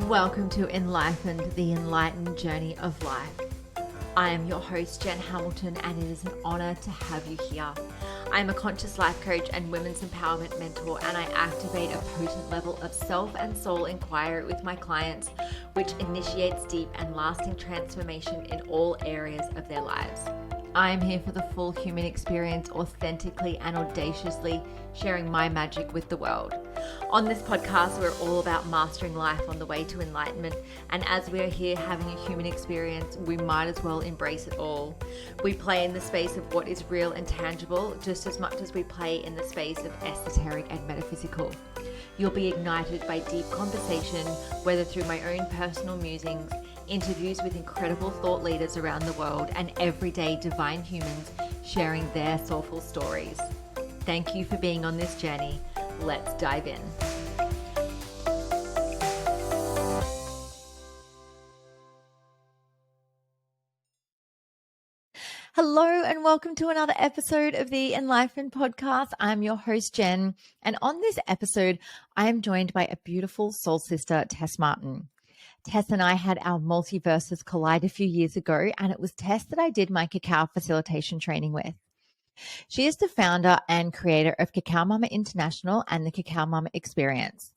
Welcome to Enlightened, the enlightened journey of life. I am your host, Jen Hamilton, and it is an honor to have you here. I am a conscious life coach and women's empowerment mentor, and I activate a potent level of self and soul inquiry with my clients, which initiates deep and lasting transformation in all areas of their lives. I am here for the full human experience, authentically and audaciously sharing my magic with the world. On this podcast, we're all about mastering life on the way to enlightenment. And as we are here having a human experience, we might as well embrace it all. We play in the space of what is real and tangible, just as much as we play in the space of esoteric and metaphysical. You'll be ignited by deep conversation, whether through my own personal musings, interviews with incredible thought leaders around the world, and everyday divine humans sharing their soulful stories. Thank you for being on this journey. Let's dive in. Hello and welcome to another episode of the Enlightened Podcast. I'm your host, Jen, and on this episode, I am joined by a beautiful soul sister, Tess Martin. Tess and I had our multiverses collide a few years ago, and it was Tess that I did my Cacao Facilitation training with. She is the founder and creator of Cacao Mama International and the Cacao Mama Experience.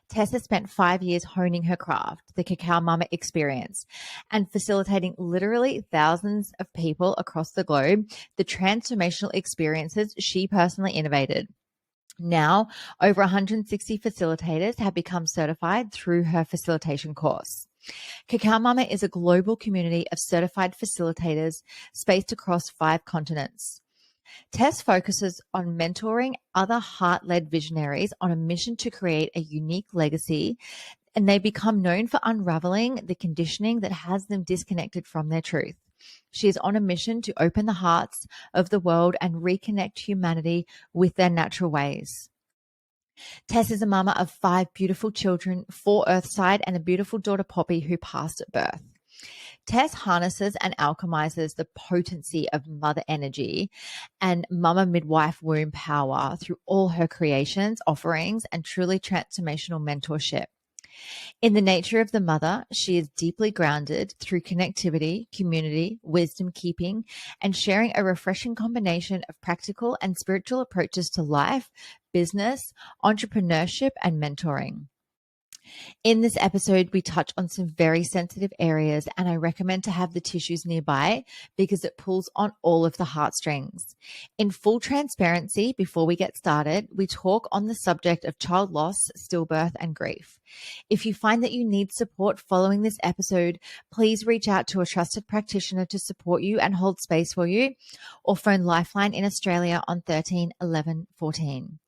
Tess has spent 5 years honing her craft, the Cacao Mama Experience, and facilitating literally thousands of people across the globe, the transformational experiences she personally innovated. Now, over 160 facilitators have become certified through her Facilitation Course. Cacao Mama is a global community of certified facilitators spaced across 5 continents. Tess focuses on mentoring other heart-led visionaries on a mission to create a unique legacy, and they become known for unravelling the conditioning that has them disconnected from their truth. She is on a mission to open the hearts of the world and reconnect humanity with their natural ways. Tess is a mama of 5 beautiful children, 4 Earthside, and a beautiful daughter, Poppy, who passed at birth. Tess harnesses and alchemizes the potency of mother energy and mama midwife womb power through all her creations, offerings, and truly transformational mentorship. In the nature of the mother, she is deeply grounded through connectivity, community, wisdom keeping, and sharing a refreshing combination of practical and spiritual approaches to life, business, entrepreneurship, and mentoring. In this episode, we touch on some very sensitive areas, and I recommend to have the tissues nearby because it pulls on all of the heartstrings. In full transparency, before we get started, we talk on the subject of child loss, stillbirth, and grief. If you find that you need support following this episode, please reach out to a trusted practitioner to support you and hold space for you, or phone Lifeline in Australia on 13 11 14.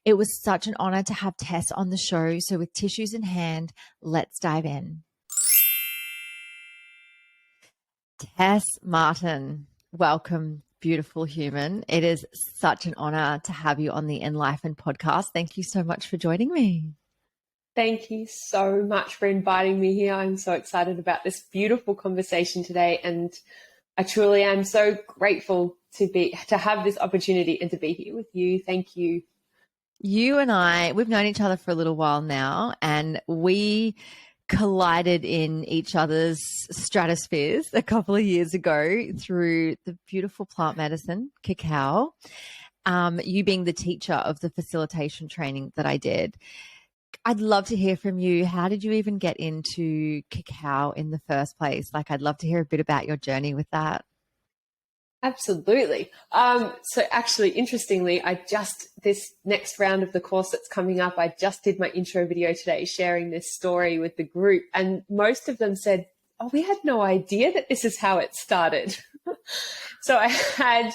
It was such an honor to have Tess on the show. So with tissues in hand, let's dive in. Tess Martin, welcome, beautiful human. It is such an honor to have you on the Enlightened Podcast. Thank you so much for joining me. Thank you so much for inviting me here. I'm so excited about this beautiful conversation today, and I truly am so grateful to have this opportunity and to be here with you. Thank you. You and I, we've known each other for a little while now, and we collided in each other's stratospheres a couple of years ago through the beautiful plant medicine, cacao, you being the teacher of the facilitation training that I did. I'd love to hear from you. How did you even get into cacao in the first place? I'd love to hear a bit about your journey with that. Absolutely. So actually, interestingly, this next round of the course that's coming up, I just did my intro video today sharing this story with the group, and most of them said, oh, we had no idea that this is how it started. So I had,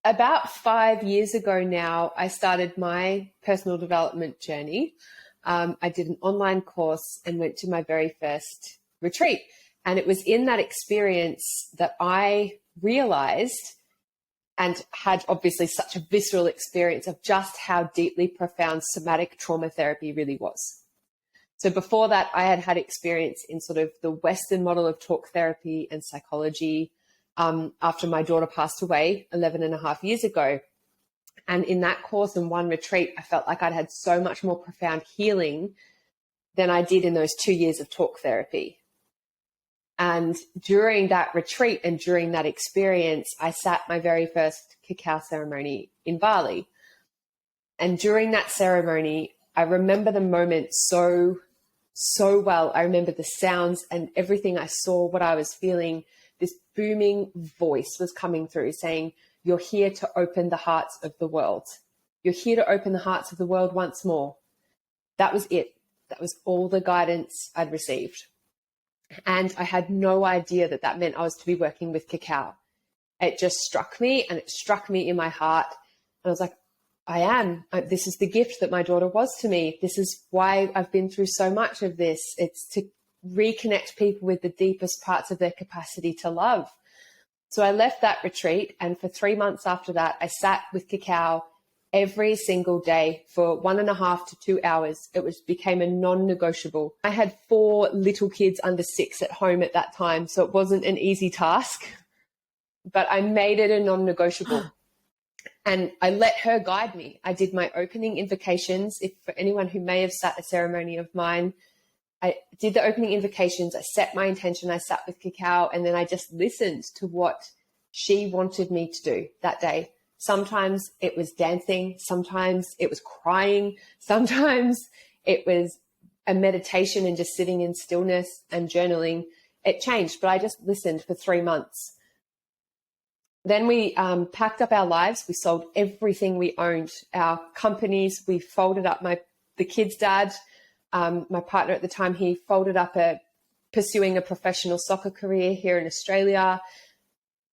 about 5 years ago now, I started my personal development journey. I did an online course and went to my very first retreat. And it was in that experience that I realized and had obviously such a visceral experience of just how deeply profound somatic trauma therapy really was. So before that, I had experience in sort of the Western model of talk therapy and psychology after my daughter passed away 11 and a half years ago. And in that course and one retreat, I felt like I'd had so much more profound healing than I did in those 2 years of talk therapy. And during that retreat and during that experience, I sat my very first cacao ceremony in Bali. And during that ceremony, I remember the moment so well. I remember the sounds and everything I saw, what I was feeling. This booming voice was coming through saying, "You're here to open the hearts of the world. You're here to open the hearts of the world once more." That was it. That was all the guidance I'd received. And I had no idea that that meant I was to be working with cacao. It just struck me, and it struck me in my heart. And I was like, this is the gift that my daughter was to me. This is why I've been through so much of this. It's to reconnect people with the deepest parts of their capacity to love. So I left that retreat, and for 3 months after that, I sat with cacao every single day for 1.5 to 2 hours. It became a non-negotiable. I had 4 little kids under 6 at home at that time, so it wasn't an easy task, but I made it a non-negotiable. And I let her guide me. I did my opening invocations. If for anyone who may have sat a ceremony of mine, I did the opening invocations. I set my intention. I sat with cacao, and then I just listened to what she wanted me to do that day. Sometimes it was dancing. Sometimes it was crying. Sometimes it was a meditation and just sitting in stillness and journaling. It changed, but I just listened for 3 months. Then we packed up our lives. We sold everything we owned, our companies. We folded up the kid's dad, my partner at the time. He folded up pursuing a professional soccer career here in Australia.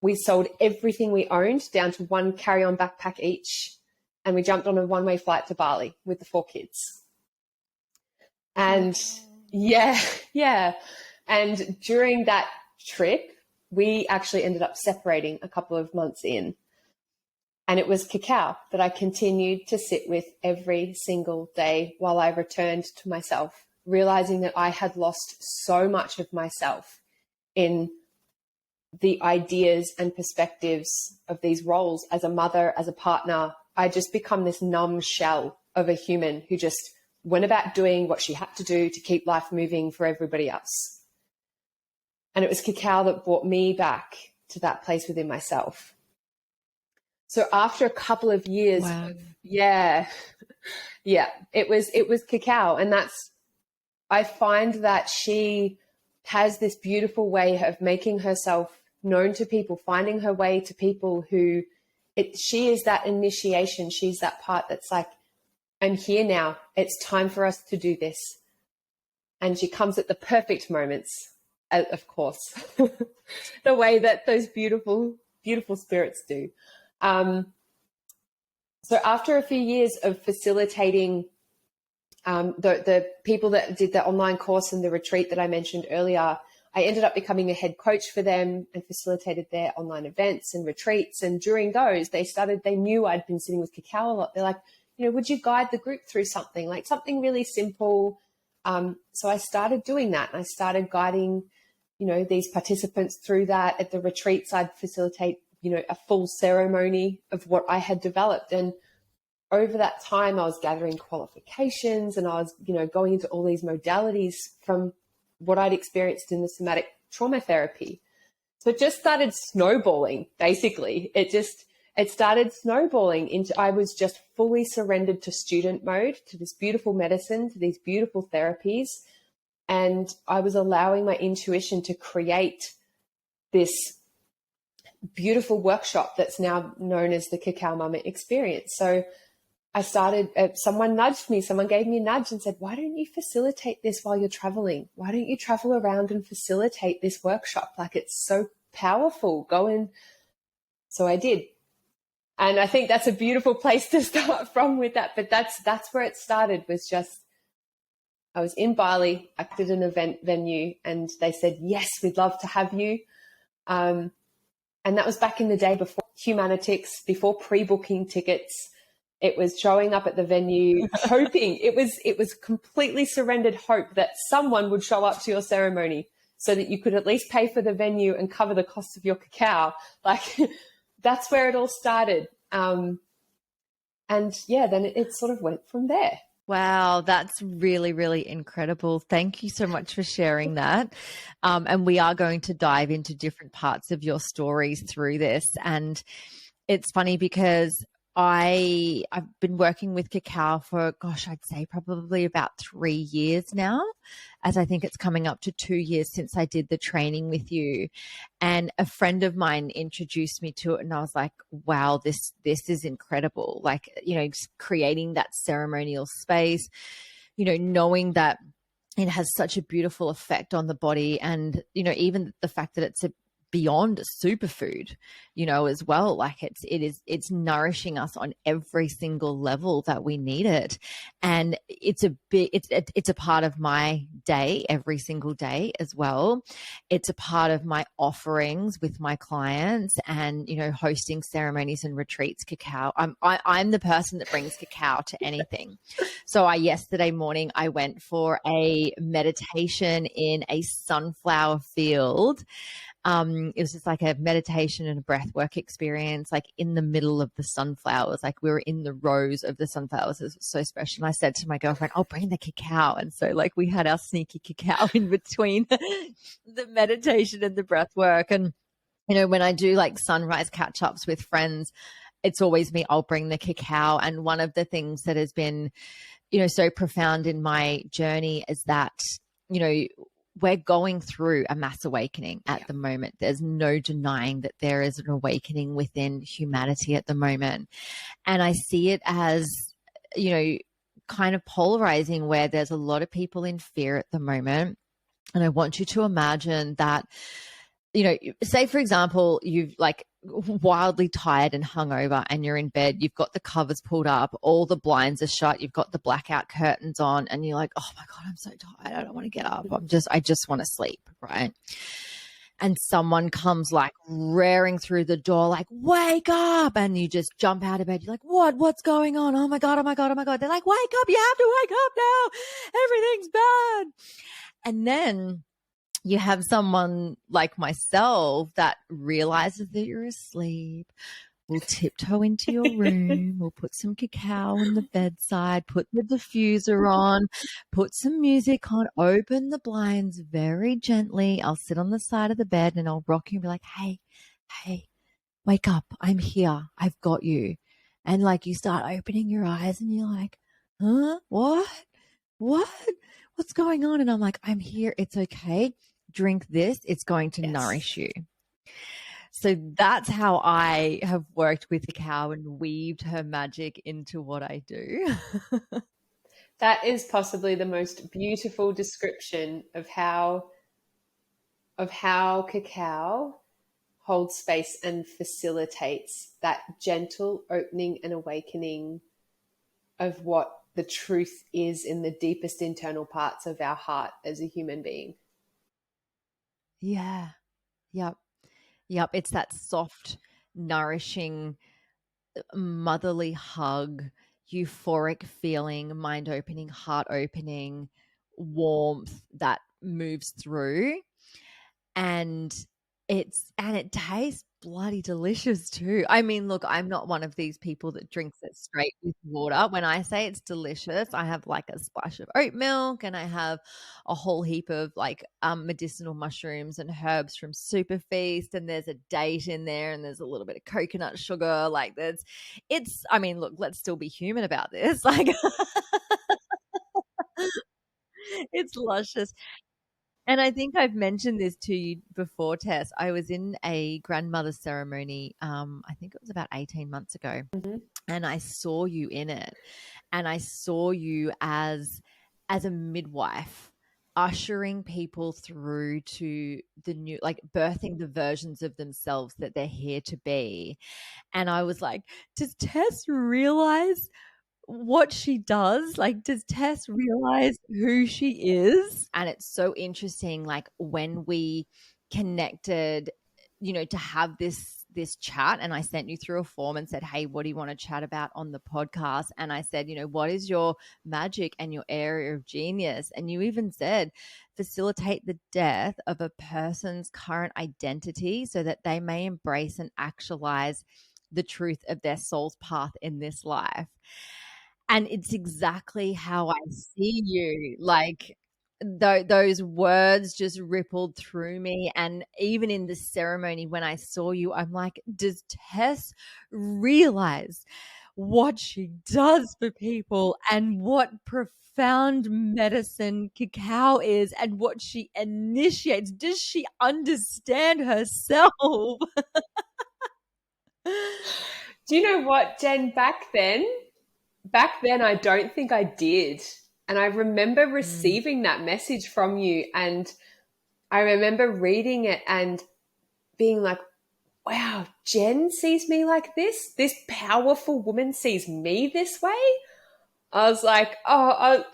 We sold everything we owned down to 1 carry-on backpack each, and we jumped on a one-way flight to Bali with the 4 kids. And yeah. And during that trip, we actually ended up separating a couple of months in. And it was cacao that I continued to sit with every single day while I returned to myself, realizing that I had lost so much of myself in the ideas and perspectives of these roles as a mother, as a partner. I just become this numb shell of a human who just went about doing what she had to do to keep life moving for everybody else. And it was cacao that brought me back to that place within myself. So after a couple of years, Wow. it was cacao. And I find that she has this beautiful way of making herself known to people, finding her way to people she is that initiation. She's that part that's like, I'm here now. It's time for us to do this. And she comes at the perfect moments, of course, the way that those beautiful, beautiful spirits do. So after a few years of facilitating the people that did the online course and the retreat that I mentioned earlier, I ended up becoming a head coach for them and facilitated their online events and retreats. And during those, they knew I'd been sitting with cacao a lot. They're like, would you guide the group through something really simple? So I started doing that. And I started guiding, these participants through that. At the retreats, I'd facilitate, a full ceremony of what I had developed. And over that time, I was gathering qualifications, and I was, going into all these modalities from what I'd experienced in the somatic trauma therapy. So it just started snowballing, basically. It started snowballing into, I was just fully surrendered to student mode, to this beautiful medicine, to these beautiful therapies. And I was allowing my intuition to create this beautiful workshop that's now known as the Cacao Mama Experience. So I started, someone nudged me, someone gave me a nudge and said, why don't you facilitate this while you're traveling? Why don't you travel around and facilitate this workshop? It's so powerful. Go in. So I did. And I think that's a beautiful place to start from with that. But that's where it started, was just, I was in Bali, I did an event venue, and they said, yes, we'd love to have you. And that was back in the day before Humanitics, before pre-booking tickets. It was showing up at the venue, hoping, it was completely surrendered hope that someone would show up to your ceremony so that you could at least pay for the venue and cover the cost of your cacao. That's where it all started. Then it sort of went from there. Wow, that's really, really incredible. Thank you so much for sharing that. And we are going to dive into different parts of your stories through this. And it's funny because I've been working with cacao for, gosh, I'd say probably about 3 years now, as I think it's coming up to 2 years since I did the training with you. And a friend of mine introduced me to it, and I was like, wow, this is incredible. Like, just creating that ceremonial space, knowing that it has such a beautiful effect on the body, and even the fact that it's a beyond a superfood, as well. Like it's nourishing us on every single level that we need it. And it's a part of my day every single day as well. It's a part of my offerings with my clients, and hosting ceremonies and retreats. Cacao, I'm the person that brings cacao to anything. So yesterday morning I went for a meditation in a sunflower field. It was just like a meditation and a breath work experience, like in the middle of the sunflowers. Like we were in the rows of the sunflowers. It was so special. And I said to my girlfriend, I'll bring the cacao. And so like we had our sneaky cacao in between the meditation and the breath work. And, when I do like sunrise catch ups with friends, it's always me, I'll bring the cacao. And one of the things that has been, so profound in my journey is that, we're going through a mass awakening at the moment. There's no denying that there is an awakening within humanity at the moment. And I see it as, kind of polarizing, where there's a lot of people in fear at the moment. And I want you to imagine that, say for example, you've like wildly tired and hungover and you're in bed, you've got the covers pulled up, all the blinds are shut, you've got the blackout curtains on, and you're like, oh my God, I'm so tired, I don't want to get up, I just want to sleep, right? And someone comes like raring through the door, like, wake up. And you just jump out of bed. You're like, what's going on? Oh my God, oh my God, oh my God. They're like, wake up, you have to wake up now, everything's bad. And then you have someone like myself that realizes that you're asleep, will tiptoe into your room, we'll put some cacao on the bedside, put the diffuser on, put some music on, open the blinds very gently. I'll sit on the side of the bed and I'll rock you and be like, hey, wake up. I'm here. I've got you. And like you start opening your eyes and you're like, huh? What? What's going on? And I'm like, I'm here. It's okay. Drink this. It's going to nourish you. So that's how I have worked with cacao and weaved her magic into what I do. That is possibly the most beautiful description of how cacao holds space and facilitates that gentle opening and awakening of what the truth is in the deepest internal parts of our heart as a human being. Yeah. Yep. It's that soft, nourishing, motherly hug, euphoric feeling, mind opening, heart opening, warmth that moves through. And it tastes bloody delicious too. I mean, look, I'm not one of these people that drinks it straight with water. When I say it's delicious, I have like a splash of oat milk, and I have a whole heap of like medicinal mushrooms and herbs from Super Feast, and there's a date in there, and there's a little bit of coconut sugar. Like I mean, look, let's still be human about this. Like it's luscious. And I think I've mentioned this to you before, Tess. I was in a grandmother's ceremony, I think it was about 18 months ago, and I saw you in it. And I saw you as a midwife, ushering people through to the new, like birthing the versions of themselves that they're here to be. And I was like, does Tess realize what she does? Like, does Tess realize who she is? And it's so interesting, like when we connected, to have this chat, and I sent you through a form and said, hey, what do you want to chat about on the podcast? And I said, what is your magic and your area of genius? And you even said, facilitate the death of a person's current identity so that they may embrace and actualize the truth of their soul's path in this life. And it's exactly how I see you. Like those words just rippled through me. And even in the ceremony, when I saw you, I'm like, does Tess realize what she does for people and what profound medicine cacao is and what she initiates? Does she understand herself? Do you know what, Jen? Back then, I don't think I did. And I remember Mm, receiving that message from you, and I remember reading it and being like, wow, Jen sees me like this. This powerful woman sees me this way. I was like, and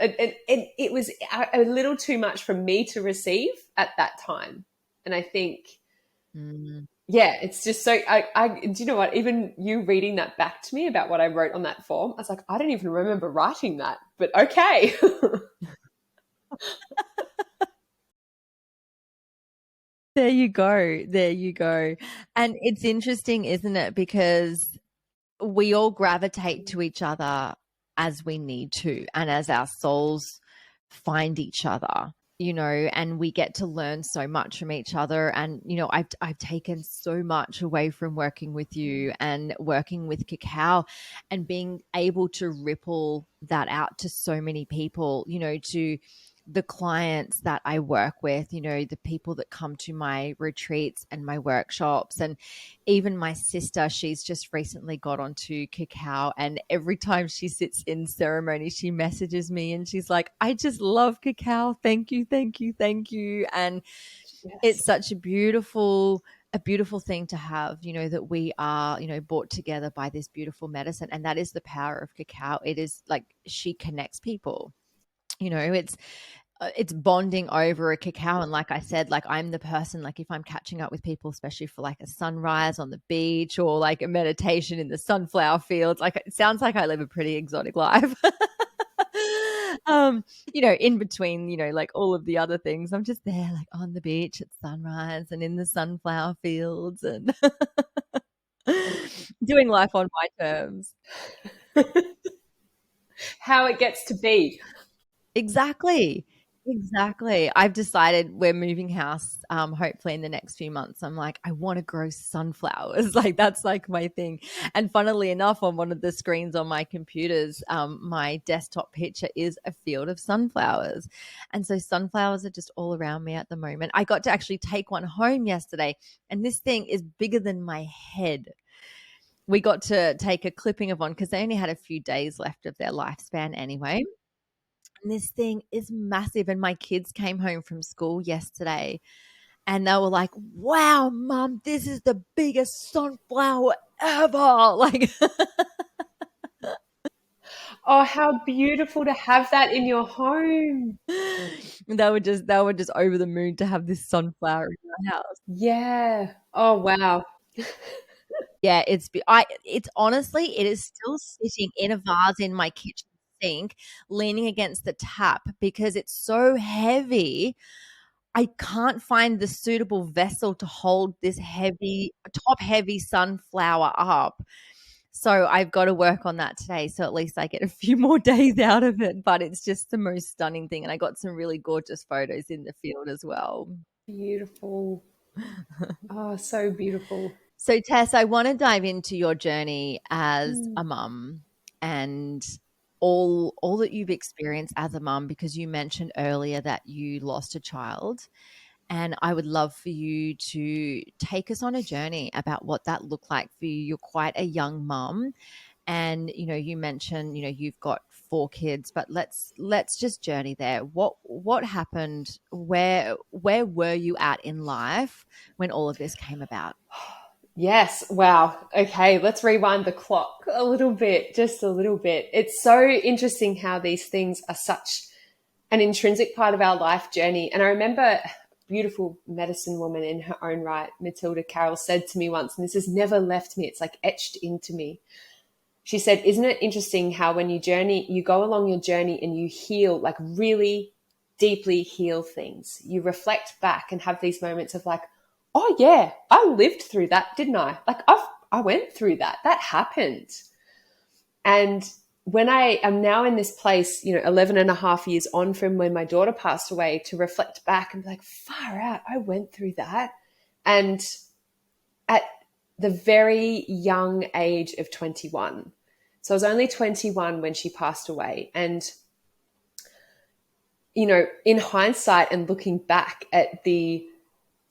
it was a little too much for me to receive at that time. And I think, mm. yeah, it's just so, do you know what? Even you reading that back to me about what I wrote on that form, I was like, I don't even remember writing that, but okay. There you go. There you go. And it's interesting, isn't it? Because we all gravitate to each other as we need to and as our souls find each other, and we get to learn so much from each other. And I've taken so much away from working with you and working with cacao, and being able to ripple that out to so many people, to the clients that I work with, the people that come to my retreats and my workshops. And even my sister, she's just recently got onto cacao, and every time she sits in ceremony, she messages me and she's like, I just love cacao. Thank you, thank you, thank you. And it's Yes. such a beautiful thing to have, that we are, brought together by this beautiful medicine. And that is the power of cacao. It is like she connects people. It's bonding over a cacao. And like I said, like I'm the person, like if I'm catching up with people, especially for like a sunrise on the beach or like a meditation in the sunflower fields, like it sounds like I live a pretty exotic life. um in between, like all of the other things, I'm just there like on the beach at sunrise and in the sunflower fields and doing life on my terms. How it gets to be. Exactly. Exactly. I've decided we're moving house, hopefully in the next few months. I'm like, I want to grow sunflowers. Like that's like my thing. And funnily enough, on one of the screens on my computers, my desktop picture is a field of sunflowers. And so sunflowers are just all around me at the moment. I got to actually take one home yesterday, and this thing is bigger than my head. We got to take a clipping of one because they only had a few days left of their lifespan anyway. And this thing is massive. And my kids came home from school yesterday and they were like, wow, mom, this is the biggest sunflower ever. Like, Oh, how beautiful to have that in your home. they were just over the moon to have this sunflower in their house. Yeah. Oh, wow. Yeah, it's honestly, it is still sitting in a vase in my kitchen sink, leaning against the tap because it's so heavy. I can't find the suitable vessel to hold this heavy, top heavy sunflower up. So I've got to work on that today. So at least I get a few more days out of it. But it's just the most stunning thing. And I got some really gorgeous photos in the field as well. Beautiful. Oh, so beautiful. So, Tess, I want to dive into your journey as Mm. a mum and all that you've experienced as a mum, because you mentioned earlier that you lost a child. And I would love for you to take us on a journey about what that looked like for you. You're quite a young mum, and you mentioned you've got four kids, but let's just journey there. What happened? Where were you at in life when all of this came about? Yes. Wow. Okay. Let's rewind the clock a little bit, just a little bit. It's so interesting how these things are such an intrinsic part of our life journey. And I remember a beautiful medicine woman in her own right, Matilda Carroll, said to me once, and this has never left me, it's like etched into me. She said, isn't it interesting how when you go along your journey and you heal, like really deeply heal things, you reflect back and have these moments of like, oh yeah, I lived through that, didn't I? Like I went through that. That happened. And when I am now in this place, 11 and a half years on from when my daughter passed away, to reflect back and be like, far out, I went through that. And at the very young age of 21, so I was only 21 when she passed away. And, in hindsight and looking back at the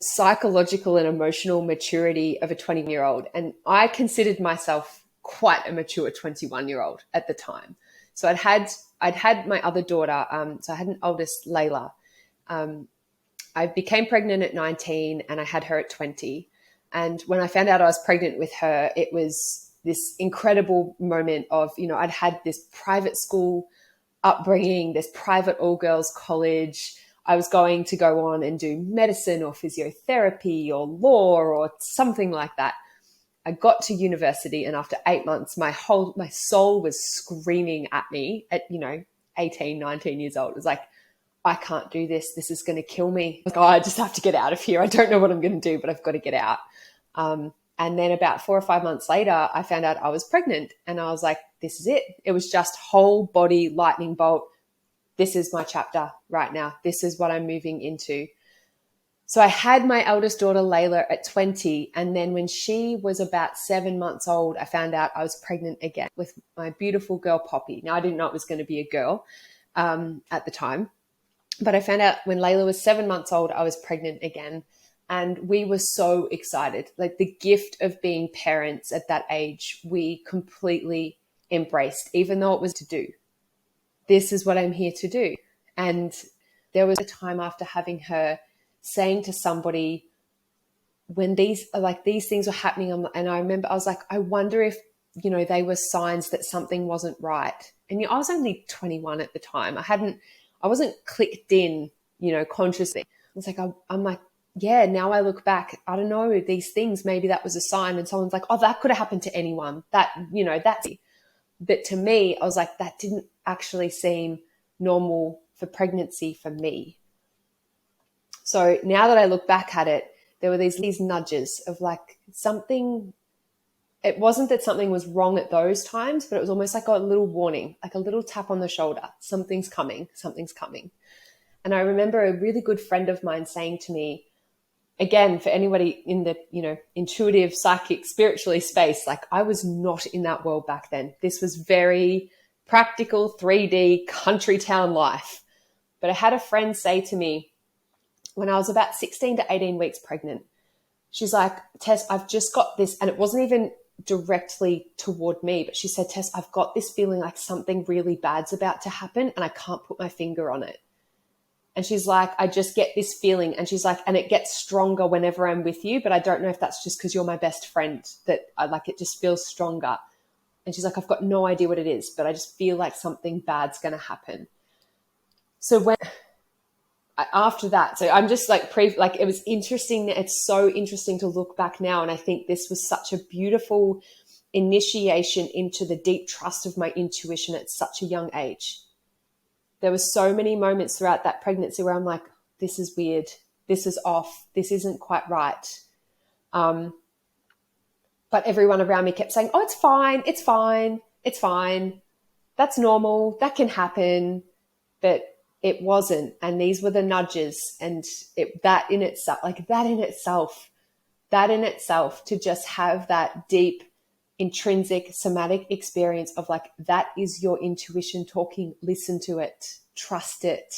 psychological and emotional maturity of a 20-year-old, and I considered myself quite a mature 21-year-old at the time. So I'd had my other daughter. So I had an oldest, Layla. I became pregnant at 19 and I had her at 20. And when I found out I was pregnant with her, it was this incredible moment of, I'd had this private school upbringing, this private all-girls college. I was going to go on and do medicine or physiotherapy or law or something like that. I got to university, and after 8 months, my soul was screaming at me at, 18, 19 years old. It was like, I can't do this. This is going to kill me. Like, I just have to get out of here. I don't know what I'm going to do, but I've got to get out. And then about 4 or 5 months later, I found out I was pregnant, and I was like, this is it. It was just whole body lightning bolt. This is my chapter right now. This is what I'm moving into. So I had my eldest daughter, Layla, at 20. And then when she was about 7 months old, I found out I was pregnant again with my beautiful girl, Poppy. Now, I didn't know it was going to be a girl at the time. But I found out when Layla was 7 months old, I was pregnant again. And we were so excited. Like, the gift of being parents at that age, we completely embraced, even though it was to do. This is what I'm here to do. And there was a time after having her saying to somebody, when these things were happening, and I remember I was like, I wonder if, they were signs that something wasn't right. And I was only 21 at the time. I wasn't clicked in, consciously. I was like, I'm like, yeah, now I look back, I don't know, these things, maybe that was a sign. And someone's like, oh, that could have happened to anyone. But to me, I was like, that didn't actually seem normal for pregnancy for me. So now that I look back at it, there were these nudges of like something. It wasn't that something was wrong at those times, but it was almost like a little warning, like a little tap on the shoulder. Something's coming, something's coming. And I remember a really good friend of mine saying to me, again, for anybody in the, intuitive, psychic, spiritually space, like, I was not in that world back then. This was very practical, 3D country town life. But I had a friend say to me, when I was about 16 to 18 weeks pregnant, she's like, Tess, I've just got this. And it wasn't even directly toward me, but she said, Tess, I've got this feeling like something really bad's about to happen and I can't put my finger on it. And she's like, I just get this feeling. And she's like, and it gets stronger whenever I'm with you, but I don't know if that's just because you're my best friend, that it just feels stronger. And she's like, I've got no idea what it is, but I just feel like something bad's going to happen. So after that, so I'm just like, it was interesting. It's so interesting to look back now. And I think this was such a beautiful initiation into the deep trust of my intuition at such a young age. There were so many moments throughout that pregnancy where I'm like, this is weird. This is off. This isn't quite right. But everyone around me kept saying, oh, it's fine. It's fine. It's fine. That's normal. That can happen. But it wasn't. And these were the nudges. And that in itself, to just have that deep, intrinsic, somatic experience of like, that is your intuition talking. Listen to it. Trust it.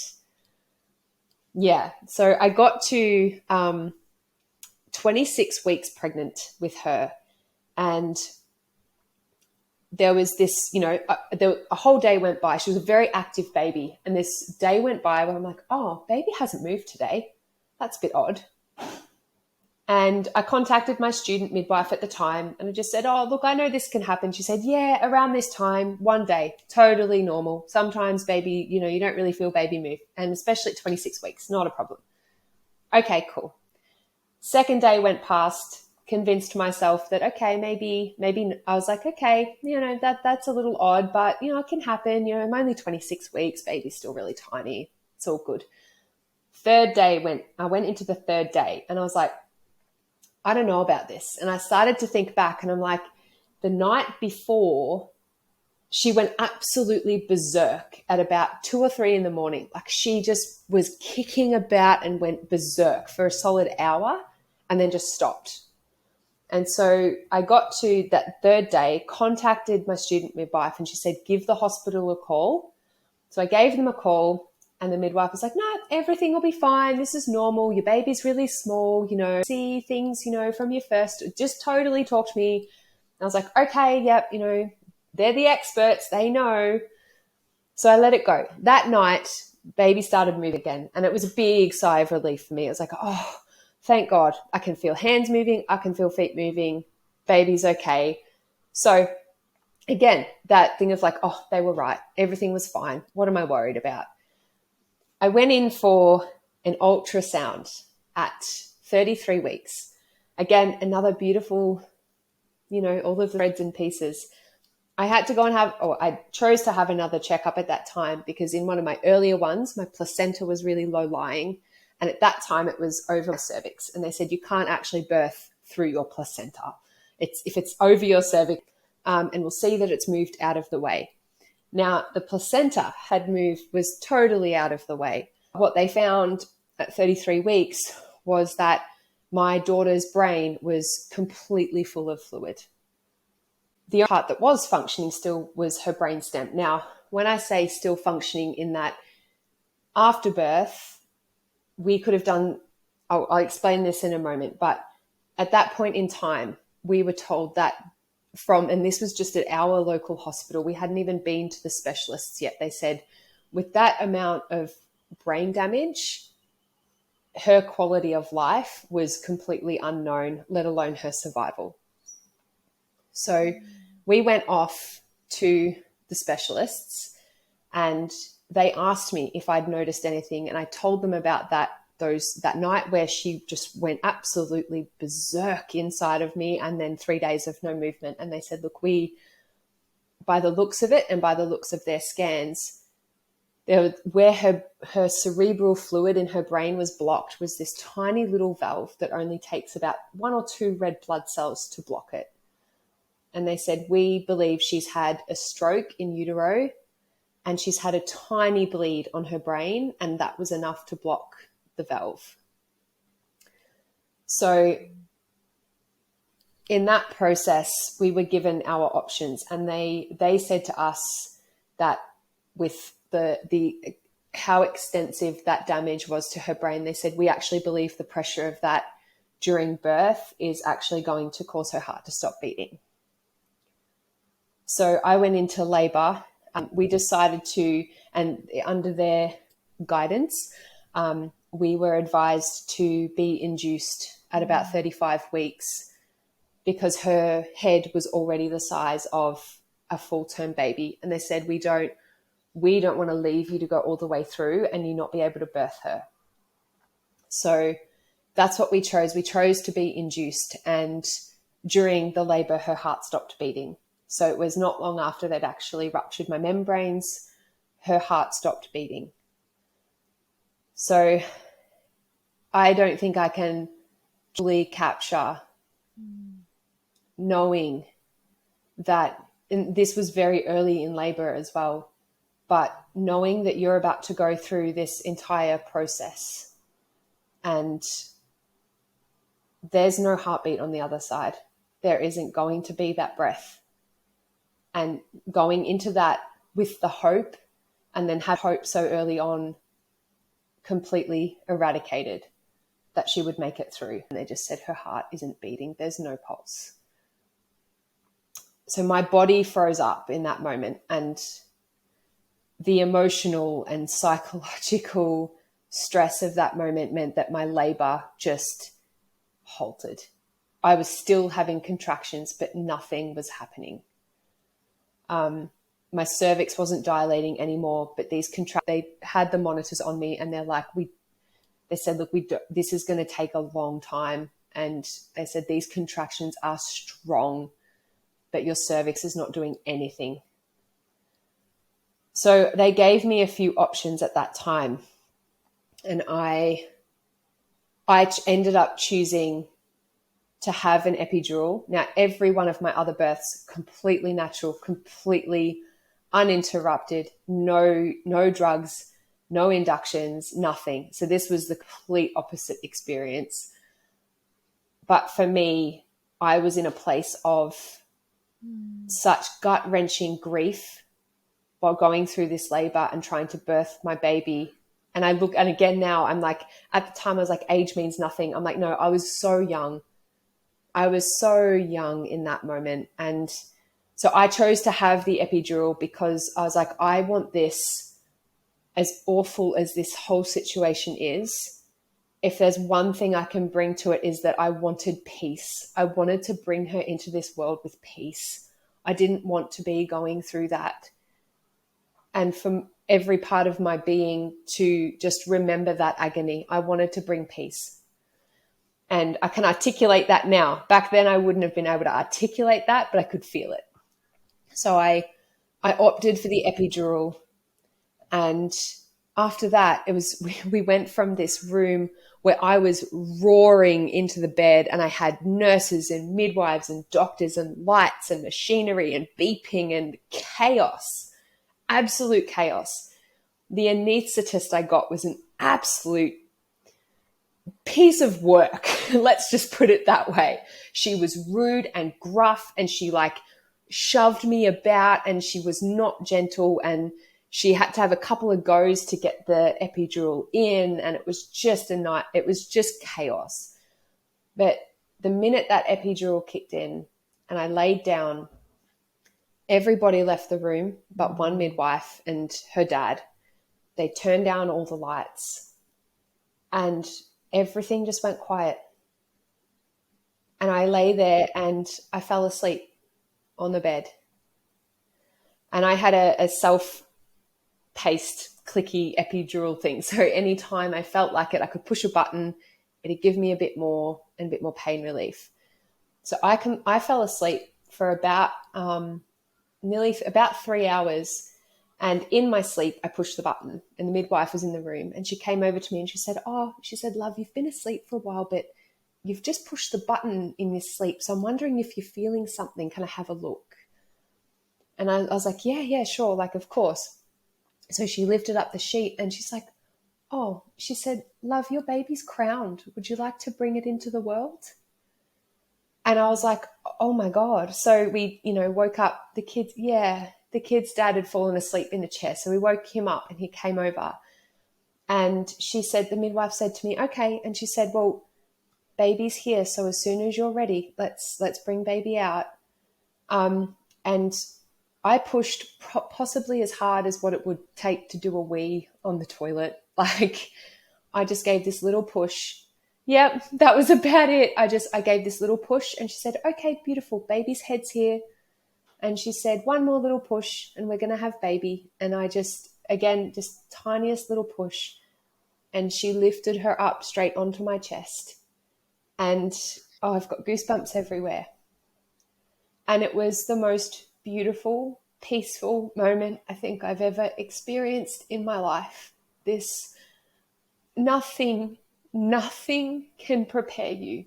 Yeah. So I got to 26 weeks pregnant with her. And there was this, a whole day went by. She was a very active baby. And this day went by where I'm like, oh, baby hasn't moved today. That's a bit odd. And I contacted my student midwife at the time and I just said, oh, look, I know this can happen. She said, yeah, around this time, one day, totally normal. Sometimes baby, you don't really feel baby move. And especially at 26 weeks, not a problem. Okay, cool. Second day went past, convinced myself that, okay, maybe I was like, okay, that's a little odd, but, it can happen. I'm only 26 weeks. Baby's still really tiny. It's all good. I went into the third day and I was like, I don't know about this. And I started to think back and I'm like, the night before she went absolutely berserk at about 2 or 3 in the morning. Like she just was kicking about and went berserk for a solid hour and then just stopped. And so I got to that third day, contacted my student midwife, and she said, give the hospital a call. So I gave them a call, and the midwife was like, no, everything will be fine. This is normal. Your baby's really small, see things, from your first, just totally talk to me. And I was like, okay, yep, they're the experts. They know. So I let it go. That night, baby started moving again. And it was a big sigh of relief for me. It was like, oh, thank God. I can feel hands moving. I can feel feet moving. Baby's okay. So again, that thing of like, oh, they were right. Everything was fine. What am I worried about? I went in for an ultrasound at 33 weeks. Again, another beautiful, all of the threads and pieces. I had to go and I chose to have another checkup at that time because in one of my earlier ones, my placenta was really low lying. And at that time it was over my cervix. And they said, you can't actually birth through your placenta. If it's over your cervix, and we'll see that it's moved out of the way. Now, the placenta was totally out of the way. What they found at 33 weeks was that my daughter's brain was completely full of fluid. The part that was functioning still was her brainstem. Now, when I say still functioning in that after birth, we could have done, I'll explain this in a moment, but at that point in time, we were told that and this was just at our local hospital, we hadn't even been to the specialists yet. They said, with that amount of brain damage, her quality of life was completely unknown, let alone her survival. So we went off to the specialists and they asked me if I'd noticed anything. And I told them about that night where she just went absolutely berserk inside of me and then 3 days of no movement. And they said, look, by the looks of it and by the looks of their scans, where her cerebral fluid in her brain was blocked was this tiny little valve that only takes about 1 or 2 red blood cells to block it. And they said, we believe she's had a stroke in utero and she's had a tiny bleed on her brain, and that was enough to block the valve. So in that process, we were given our options, and they said to us that with the how extensive that damage was to her brain, they said, we actually believe the pressure of that during birth is actually going to cause her heart to stop beating. So I went into labor. We decided to, and under their guidance, we were advised to be induced at about 35 weeks because her head was already the size of a full-term baby. And they said, we don't want to leave you to go all the way through and you not be able to birth her. So that's what we chose. We chose to be induced, and during the labor, her heart stopped beating. So it was not long after they'd actually ruptured my membranes, her heart stopped beating. So I don't think I can fully capture knowing that, and this was very early in labor as well, but knowing that you're about to go through this entire process and there's no heartbeat on the other side. There isn't going to be that breath. And going into that with the hope, and then had hope so early on completely eradicated that she would make it through. And they just said her heart isn't beating. There's no pulse. So my body froze up in that moment, and the emotional and psychological stress of that moment meant that my labor just halted. I was still having contractions, but nothing was happening. My cervix wasn't dilating anymore, but they had the monitors on me, and they're like, they said, look, this is going to take a long time. And they said, these contractions are strong, but your cervix is not doing anything. So they gave me a few options at that time. And I ended up choosing to have an epidural. Now, every one of my other births, completely natural, completely uninterrupted, no drugs, no inductions, nothing. So this was the complete opposite experience. But for me, I was in a place of such gut-wrenching grief while going through this labor and trying to birth my baby. And and again now, I'm like, at the time I was like, age means nothing. I'm like, no, I was so young. I was so young in that moment. And so I chose to have the epidural because I was like, I want this, as awful as this whole situation is, if there's one thing I can bring to it, is that I wanted peace. I wanted to bring her into this world with peace. I didn't want to be going through that. And from every part of my being to just remember that agony, I wanted to bring peace. And I can articulate that now. Back then I wouldn't have been able to articulate that, but I could feel it. So I opted for the epidural. And after that, we went from this room where I was roaring into the bed, and I had nurses and midwives and doctors and lights and machinery and beeping and chaos, absolute chaos. The anesthetist I got was an absolute piece of work. Let's just put it that way. She was rude and gruff, and she like shoved me about, and she was not gentle, and she had to have a couple of goes to get the epidural in, and it was just a night. It was just chaos. But the minute that epidural kicked in and I laid down, everybody left the room but one midwife and her dad. They turned down all the lights and everything just went quiet. And I lay there and I fell asleep on the bed. And I had a self-paced, clicky epidural thing. So anytime I felt like it, I could push a button, it'd give me a bit more pain relief. So I fell asleep for about 3 hours. And in my sleep, I pushed the button and the midwife was in the room and she came over to me and she said, love, you've been asleep for a while, but you've just pushed the button in your sleep. So I'm wondering if you're feeling something. Can I have a look? And I was like, yeah, sure. Like, of course. So she lifted up the sheet and she's like, she said, love, your baby's crowned. Would you like to bring it into the world? And I was like, oh my God. So we, woke up the kids. Yeah, the kid's dad had fallen asleep in a chair. So we woke him up and he came over and the midwife said to me, okay. And she said, well, baby's here. So as soon as you're ready, let's bring baby out. And I pushed possibly as hard as what it would take to do a wee on the toilet. Like I just gave this little push. Yep, that was about it. I gave this little push and she said, okay, beautiful, baby's head's here. And she said, one more little push and we're going to have baby. And I just tiniest little push. And she lifted her up straight onto my chest. And I've got goosebumps everywhere. And it was the most beautiful, peaceful moment I think I've ever experienced in my life. Nothing can prepare you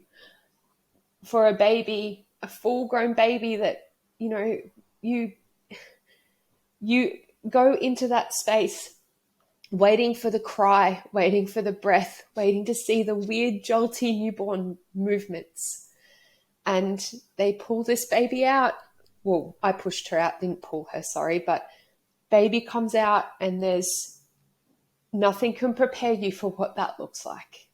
for a baby, a full-grown baby that, you go into that space waiting for the cry, waiting for the breath, waiting to see the weird, jolty newborn movements. And they pull this baby out. Well, I pushed her out, didn't pull her, sorry, but baby comes out and there's nothing can prepare you for what that looks like.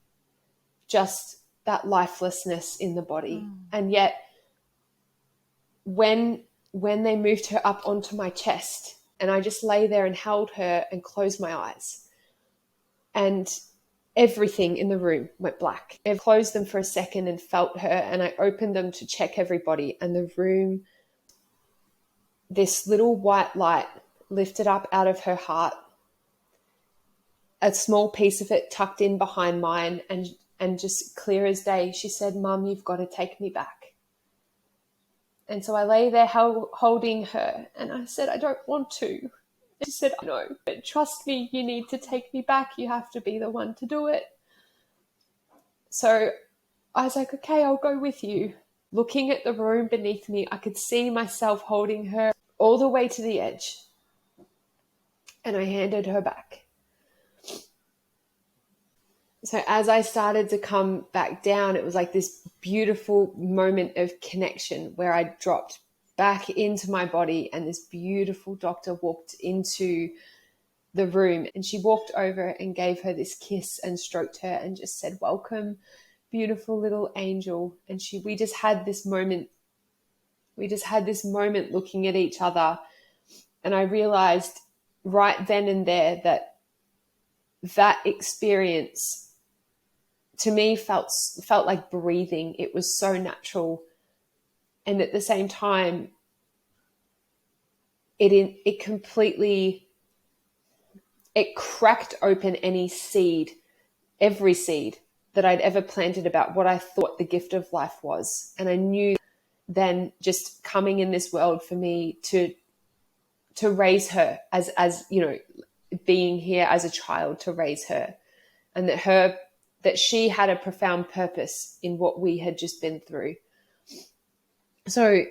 Just that lifelessness in the body. And yet when they moved her up onto my chest and I just lay there and held her and closed my eyes and everything in the room went black. I closed them for a second and felt her and I opened them to check everybody and the room, this little white light lifted up out of her heart, a small piece of it tucked in behind mine and just clear as day. She said, Mum, you've got to take me back. And so I lay there holding her and I said, I don't want to. And she said, no, but trust me, you need to take me back. You have to be the one to do it. So I was like, okay, I'll go with you. Looking at the room beneath me, I could see myself holding her all the way to the edge. and I handed her back. So as I started to come back down, it was like this beautiful moment of connection where I dropped back into my body, and this beautiful doctor walked into the room, and she walked over and gave her this kiss and stroked her and just said, "Welcome, beautiful little angel." And we just had this moment. We just had this moment looking at each other. And I realized right then and there that that experience to me felt like breathing. It was so natural. And at the same time, it completely, it cracked open every seed that I'd ever planted about what I thought the gift of life was. And I knew then, just coming in this world for me to raise her as being here as a child, to raise her, and that she had a profound purpose in what we had just been through. So,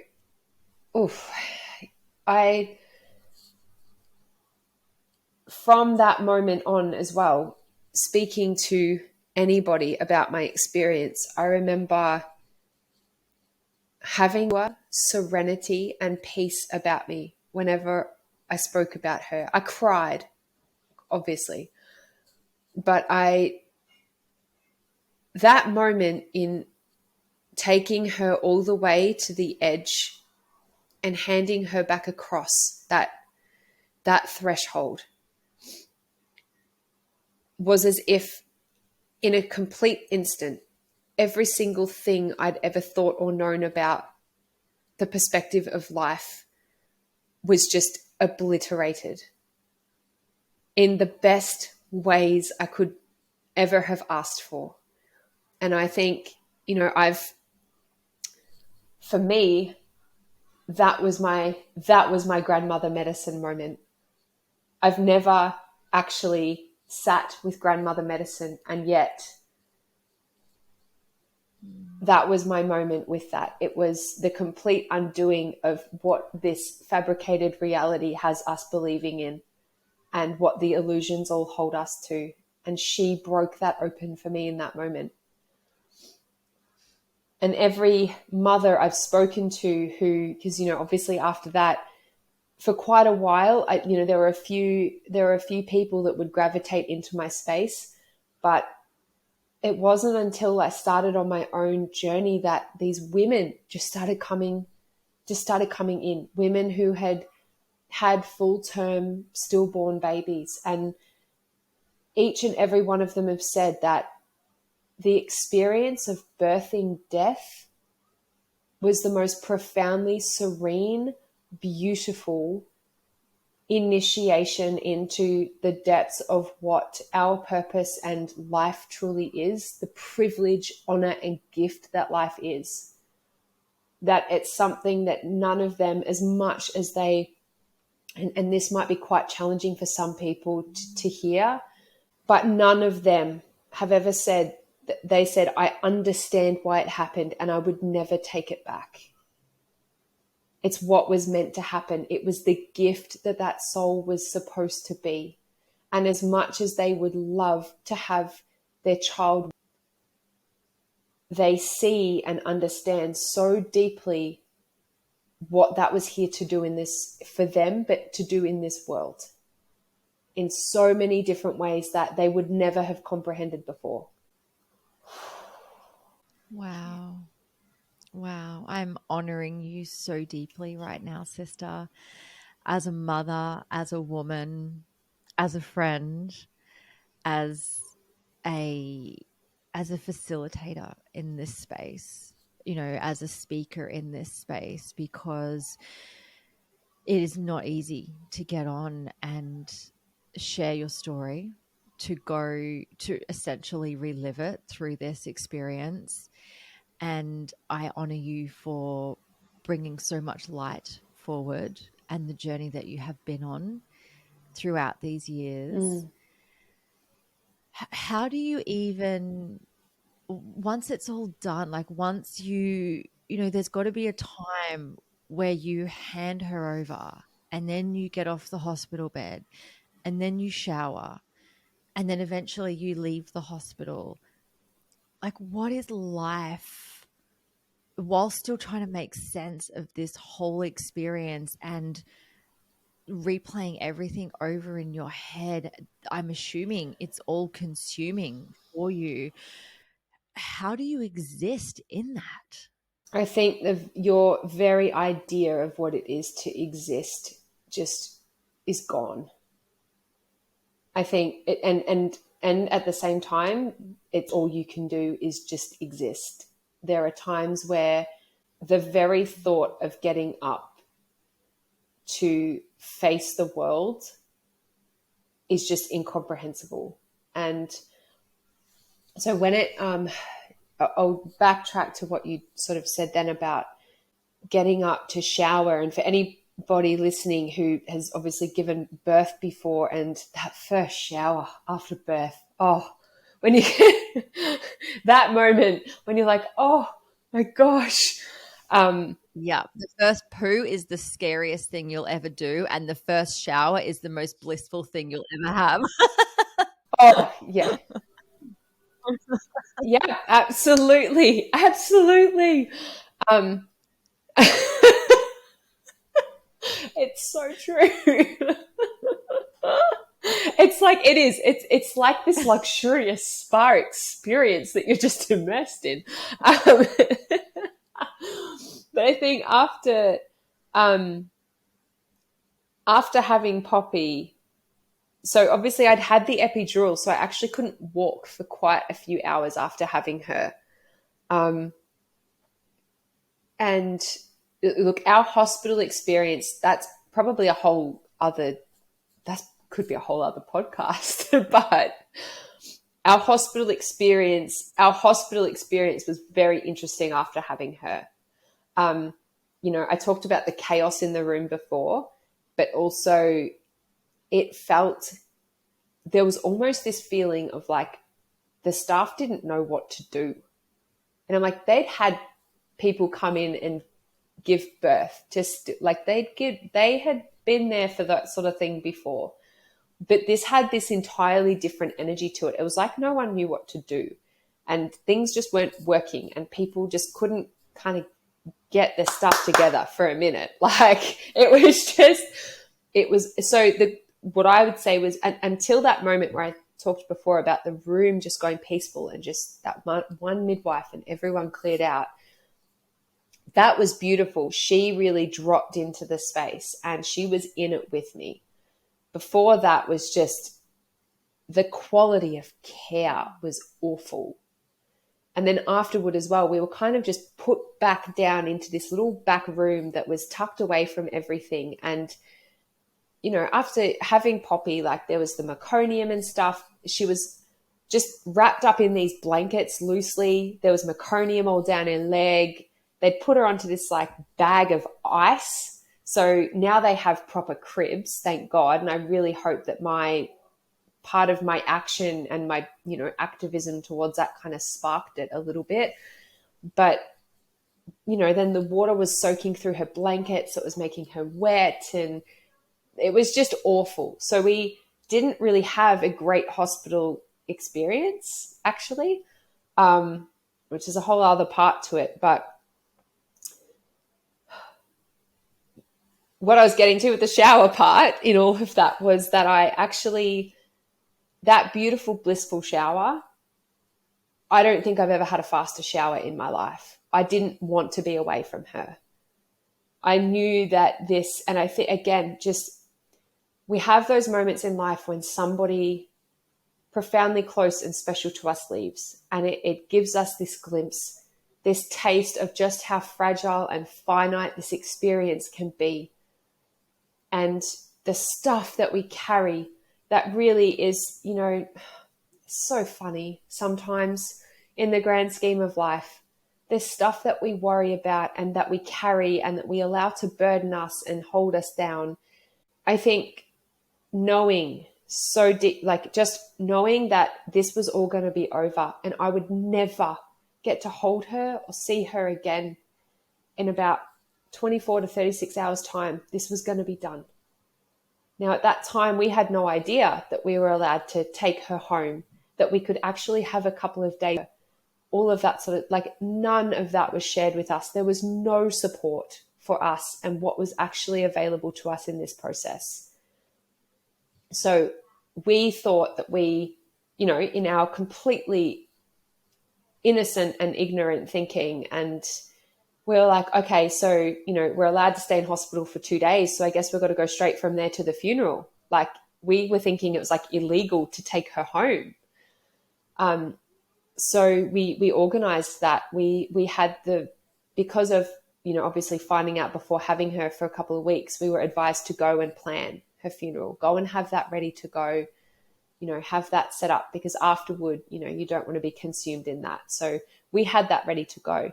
from that moment on as well, speaking to anybody about my experience, I remember having serenity and peace about me whenever I spoke about her. I cried, obviously, but that moment in taking her all the way to the edge and handing her back across that threshold was as if in a complete instant, every single thing I'd ever thought or known about the perspective of life was just obliterated in the best ways I could ever have asked for. And I think, for me, that was my grandmother medicine moment. I've never actually sat with grandmother medicine, and yet that was my moment with that. It was the complete undoing of what this fabricated reality has us believing in and what the illusions all hold us to. And she broke that open for me in that moment. And every mother I've spoken to who, because, obviously after that, for quite a while, there were a few people that would gravitate into my space, but it wasn't until I started on my own journey that these women just started coming in. Women who had full-term stillborn babies, and each and every one of them have said that the experience of birthing death was the most profoundly serene, beautiful initiation into the depths of what our purpose and life truly is, the privilege, honor, and gift that life is. That it's something that none of them, as much as they, and this might be quite challenging for some people to hear, but none of them have ever said, they said, I understand why it happened and I would never take it back. It's what was meant to happen. It was the gift that soul was supposed to be. And as much as they would love to have their child, they see and understand so deeply what that was here to do in this, for them, but to do in this world in so many different ways that they would never have comprehended before. Wow. Wow. I'm honoring you so deeply right now, sister, as a mother, as a woman, as a friend, as a facilitator in this space, as a speaker in this space, because it is not easy to get on and share your story, to go to essentially relive it through this experience. And I honor you for bringing so much light forward and the journey that you have been on throughout these years. How do you even, once it's all done, like once there's got to be a time where you hand her over and then you get off the hospital bed and then you shower, and then eventually you leave the hospital. Like, what is life while still trying to make sense of this whole experience and replaying everything over in your head? I'm assuming it's all consuming for you. How do you exist in that? I think your very idea of what it is to exist just is gone. I think and at the same time, it's all you can do is just exist. There are times where the very thought of getting up to face the world is just incomprehensible. And so when I'll backtrack to what you sort of said then about getting up to shower. And for anybody listening who has obviously given birth before, and that first shower after birth, when you that moment when you're like, oh my gosh. Yeah, the first poo is the scariest thing you'll ever do, and the first shower is the most blissful thing you'll ever have. Oh, yeah. Yeah, absolutely. Absolutely. It's so true. It's like it is. It's like this luxurious spa experience that you're just immersed in. But I think after having Poppy, so obviously I'd had the epidural, so I actually couldn't walk for quite a few hours after having her. And look, our hospital experience, that could be a whole other podcast, but our hospital experience was very interesting after having her. I talked about the chaos in the room before, but also there was almost this feeling of like the staff didn't know what to do. And I'm like, they'd had people come in and give birth they had been there for that sort of thing before, but this had this entirely different energy to it. It was like no one knew what to do, and things just weren't working, and people just couldn't kind of get their stuff together for a minute. Like what I would say was, until that moment where I talked before about the room just going peaceful and just that one midwife and everyone cleared out, that was beautiful. She really dropped into the space and she was in it with me. Before that was just the quality of care was awful. And then afterward as well, we were kind of just put back down into this little back room that was tucked away from everything. And, after having Poppy, like there was the meconium and stuff. She was just wrapped up in these blankets loosely. There was meconium all down her leg. They'd put her onto this like bag of ice. So now they have proper cribs, thank God. And I really hope that part of my action and my, activism towards that kind of sparked it a little bit. But, then the water was soaking through her blankets. So it was making her wet and it was just awful. So we didn't really have a great hospital experience, actually, which is a whole other part to it. But what I was getting to with the shower part in all of that was that that beautiful, blissful shower, I don't think I've ever had a faster shower in my life. I didn't want to be away from her. I knew that and I think, again, we have those moments in life when somebody profoundly close and special to us leaves, and it gives us this glimpse, this taste of just how fragile and finite this experience can be. And the stuff that we carry that really is, so funny sometimes in the grand scheme of life. There's stuff that we worry about and that we carry and that we allow to burden us and hold us down. I think knowing so deep, like just knowing that this was all going to be over and I would never get to hold her or see her again in about 24 to 36 hours time, this was going to be done. Now, at that time, we had no idea that we were allowed to take her home, that we could actually have a couple of days. All of that sort of, like, none of that was shared with us. There was no support for us and what was actually available to us in this process. So we thought that we, in our completely innocent and ignorant thinking, and we were like, okay, so, we're allowed to stay in hospital for 2 days. So I guess we've got to go straight from there to the funeral. Like, we were thinking it was like illegal to take her home. So we organized that. We had because of, obviously finding out before having her for a couple of weeks, we were advised to go and plan her funeral, go and have that ready to go, have that set up, because afterward, you don't want to be consumed in that. So we had that ready to go.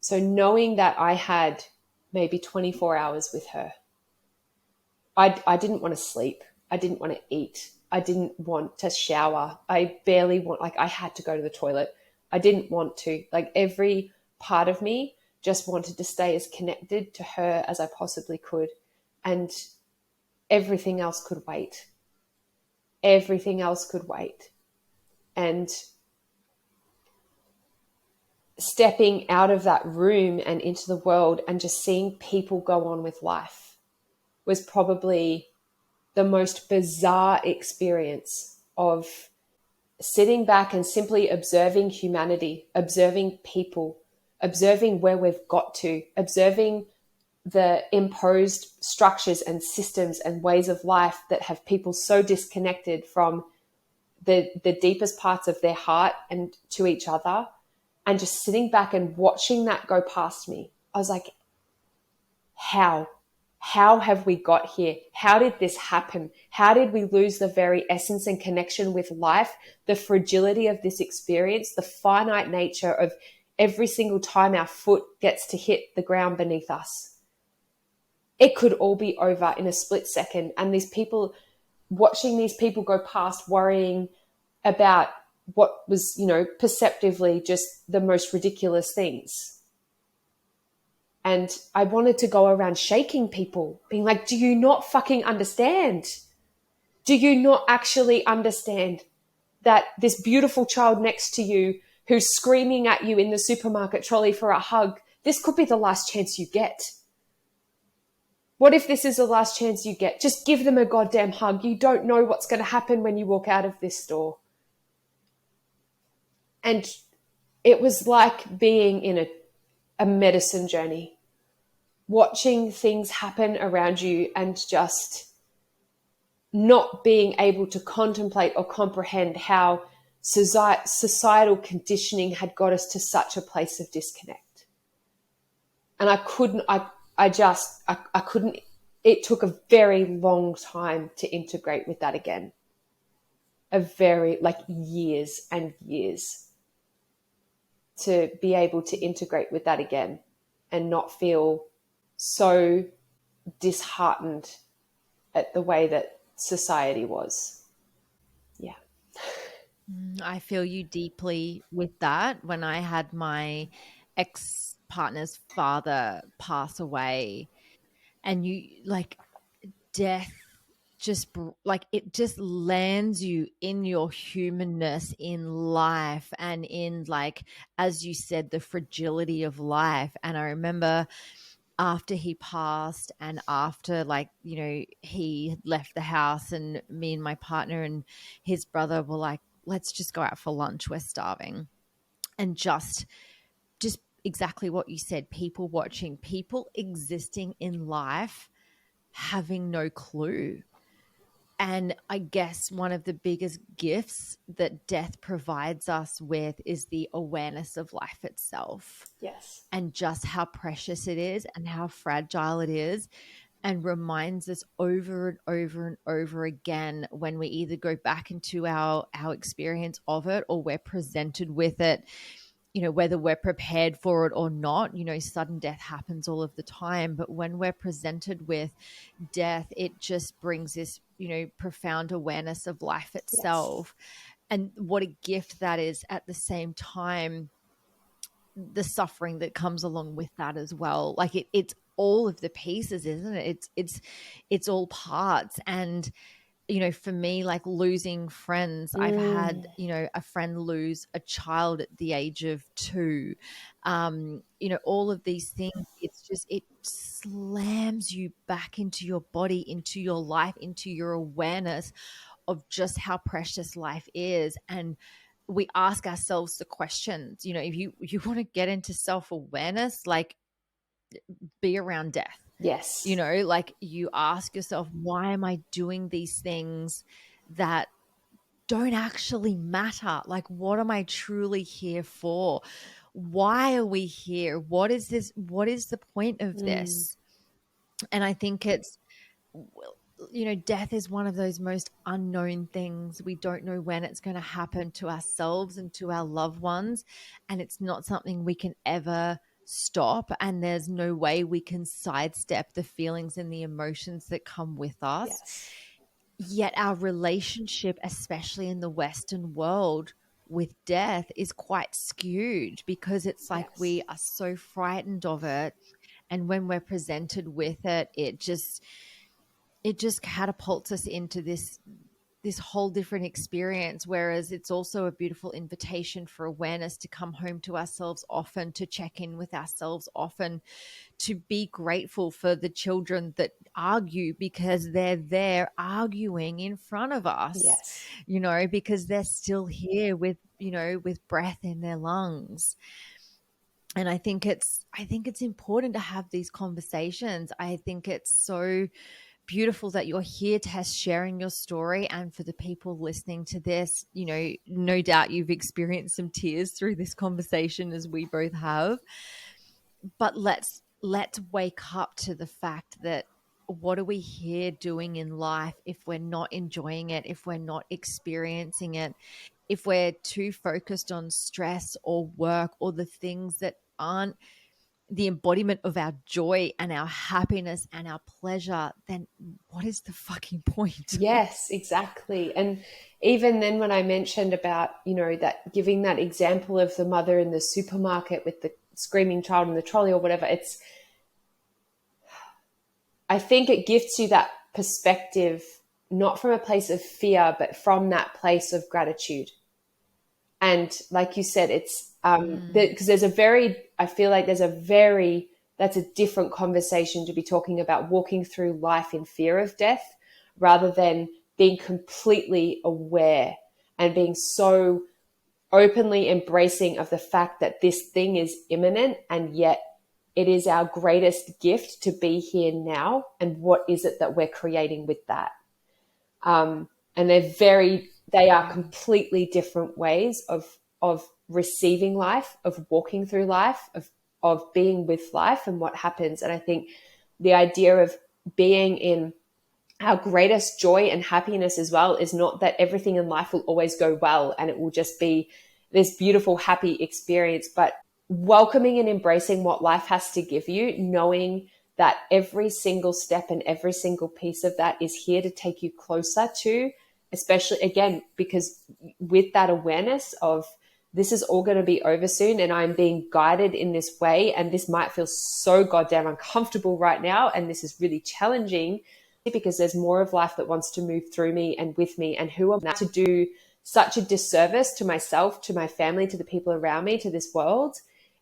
So knowing that I had maybe 24 hours with her, I didn't want to sleep. I didn't want to eat. I didn't want to shower. I had to go to the toilet. I didn't want to, every part of me just wanted to stay as connected to her as I possibly could. And everything else could wait. Everything else could wait. And stepping out of that room and into the world and just seeing people go on with life was probably the most bizarre experience of sitting back and simply observing humanity, observing people, observing where we've got to, observing the imposed structures and systems and ways of life that have people so disconnected from the deepest parts of their heart and to each other, and just sitting back and watching that go past me. I was like, how have we got here? How did this happen? How did we lose the very essence and connection with life, the fragility of this experience, the finite nature of every single time our foot gets to hit the ground beneath us? It could all be over in a split second. And these people, watching these people go past, worrying about what was, perceptively just the most ridiculous things. And I wanted to go around shaking people, being like, do you not fucking understand? Do you not actually understand that this beautiful child next to you who's screaming at you in the supermarket trolley for a hug, this could be the last chance you get? What if this is the last chance you get? Just give them a goddamn hug. You don't know what's going to happen when you walk out of this store. And it was like being in a medicine journey, watching things happen around you and just not being able to contemplate or comprehend how societal conditioning had got us to such a place of disconnect. And I couldn't, it took a very long time to integrate with that again. Years and years to be able to integrate with that again and not feel so disheartened at the way that society was. Yeah. I feel you deeply with that. When I had my ex-partner's father pass away, and death it just lands you in your humanness, in life, and in, as you said, the fragility of life. And I remember after he passed and after he left the house, and me and my partner and his brother were like, let's just go out for lunch, we're starving. And just exactly what you said, people watching, people existing in life, having no clue. And I guess one of the biggest gifts that death provides us with is the awareness of life itself. Yes. And just how precious it is and how fragile it is, and reminds us over and over and over again when we either go back into our experience of it, or we're presented with it, whether we're prepared for it or not. Sudden death happens all of the time, but when we're presented with death, it just brings this, profound awareness of life itself. Yes. And what a gift that is. At the same time, the suffering that comes along with that as well. It's all of the pieces, isn't it? It's all parts. And for me, like losing friends, I've had, a friend lose a child at the age of 2. All of these things, it slams you back into your body, into your life, into your awareness of just how precious life is. And we ask ourselves the questions, if you want to get into self-awareness, like be around death. Yes. Like you ask yourself, why am I doing these things that don't actually matter? Like, what am I truly here for? Why are we here? What is this? What is the point of this? And I think it's, death is one of those most unknown things. We don't know when it's going to happen to ourselves and to our loved ones. And it's not something we can ever stop. And there's no way we can sidestep the feelings and the emotions that come with us. Yes. Yet our relationship, especially in the Western world, with death is quite skewed, because it's like we are so frightened of it. And when we're presented with it, it just catapults us into this whole different experience. Whereas it's also a beautiful invitation for awareness to come home to ourselves often, to check in with ourselves often, to be grateful for the children that argue, because they're there arguing in front of us, because they're still here with, with breath in their lungs. And I think it's important to have these conversations. I think it's so beautiful that you're here, Tess, sharing your story. And for the people listening to this, no doubt you've experienced some tears through this conversation, as we both have. But let's wake up to the fact that, what are we here doing in life if we're not enjoying it, if we're not experiencing it, if we're too focused on stress or work or the things that aren't the embodiment of our joy and our happiness and our pleasure, then what is the fucking point? Yes, exactly. And even then, when I mentioned about, that giving that example of the mother in the supermarket with the screaming child in the trolley or whatever, I think it gives you that perspective, not from a place of fear, but from that place of gratitude. And like you said, it's because I feel like that's a different conversation to be talking about walking through life in fear of death, rather than being completely aware and being so openly embracing of the fact that this thing is imminent, and yet it is our greatest gift to be here now. And what is it that we're creating with that? And they are completely different ways of receiving life, of walking through life, of being with life and what happens. And I think the idea of being in our greatest joy and happiness as well is not that everything in life will always go well and it will just be this beautiful, happy experience, but welcoming and embracing what life has to give you, knowing that every single step and every single piece of that is here to take you closer to, especially again, because with that awareness of this is all going to be over soon and I'm being guided in this way, and this might feel so goddamn uncomfortable right now, and this is really challenging because there's more of life that wants to move through me and with me, and who am I to do such a disservice to myself, to my family, to the people around me, to this world,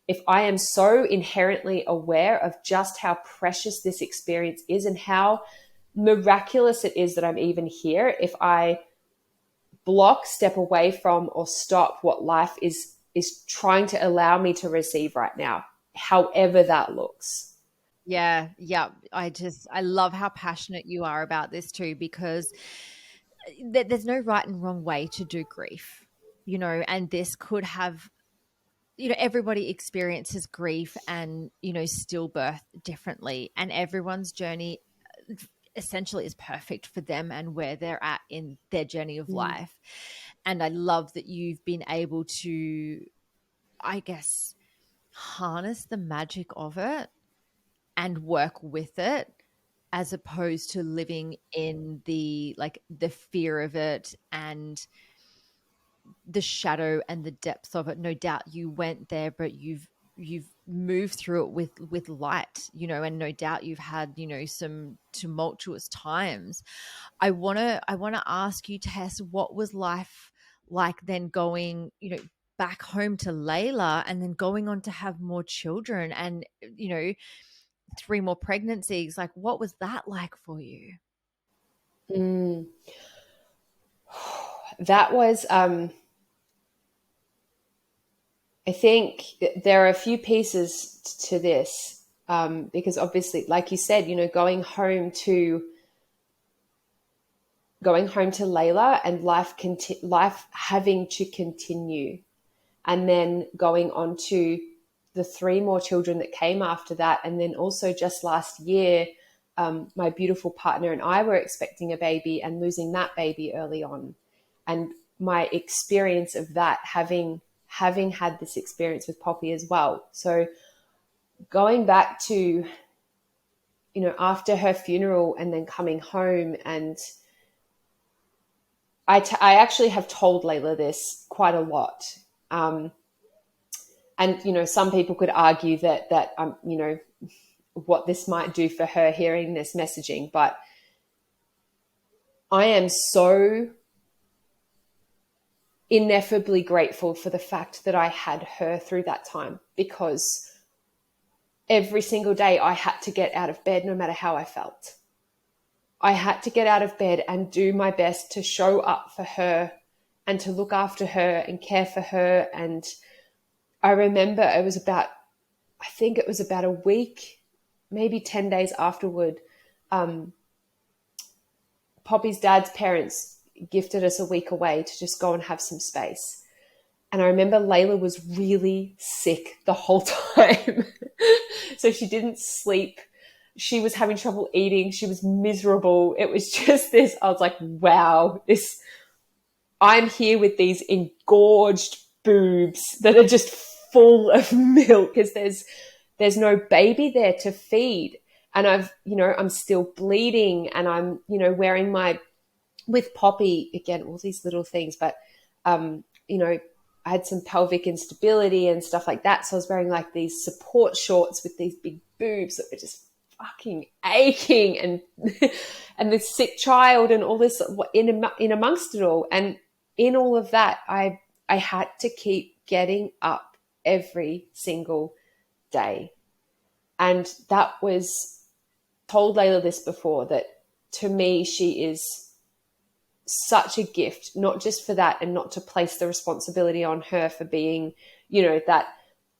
if I am so inherently aware of just how precious this experience is and how miraculous it is that I'm even here. If I block, step away from, or stop what life is trying to allow me to receive right now, however that looks. Yeah. I love how passionate you are about this too, because there's no right and wrong way to do grief, and this could have, everybody experiences grief and, stillbirth differently, and everyone's journey essentially is perfect for them and where they're at in their journey of life. And I love that you've been able to, I guess, harness the magic of it and work with it, as opposed to living in the fear of it and the shadow and the depths of it. No doubt you went there, but you've you've moved through it with light, you know, and no doubt you've had, you know, some tumultuous times. I want to ask you, Tess, what was life like then going, you know, back home to Layla and then going on to have more children and, you know, 3 more pregnancies? Like, what was that like for you? That was, I think there are a few pieces to this, because obviously, like you said, you know, going home to Layla and life having to continue, and then going on to the 3 more children that came after that, and then also just last year, my beautiful partner and I were expecting a baby and losing that baby early on, and my experience of that, having had this experience with Poppy as well. So going back to, you know, after her funeral and then coming home, and I actually have told Layla this quite a lot. And, you know, some people could argue that you know, what this might do for her hearing this messaging, but I am so ineffably grateful for the fact that I had her through that time, because every single day I had to get out of bed no matter how I felt. I had to get out of bed and do my best to show up for her and to look after her and care for her. And I remember I think it was about a week, maybe 10 days afterward, Poppy's dad's parents gifted us a week away to just go and have some space. And I remember Layla was really sick the whole time. So she didn't sleep. She was having trouble eating. She was miserable. It was just this, I was like, wow, I'm here with these engorged boobs that are just full of milk, because there's no baby there to feed. And I'm still bleeding, and I'm, you know, wearing with Poppy, again, all these little things, but, you know, I had some pelvic instability and stuff like that. So I was wearing like these support shorts with these big boobs that were just fucking aching, and and this sick child and all this in amongst it all. And in all of that, I had to keep getting up every single day. And that was, told Layla this before, that to me, she is such a gift, not just for that, and not to place the responsibility on her for being, you know, that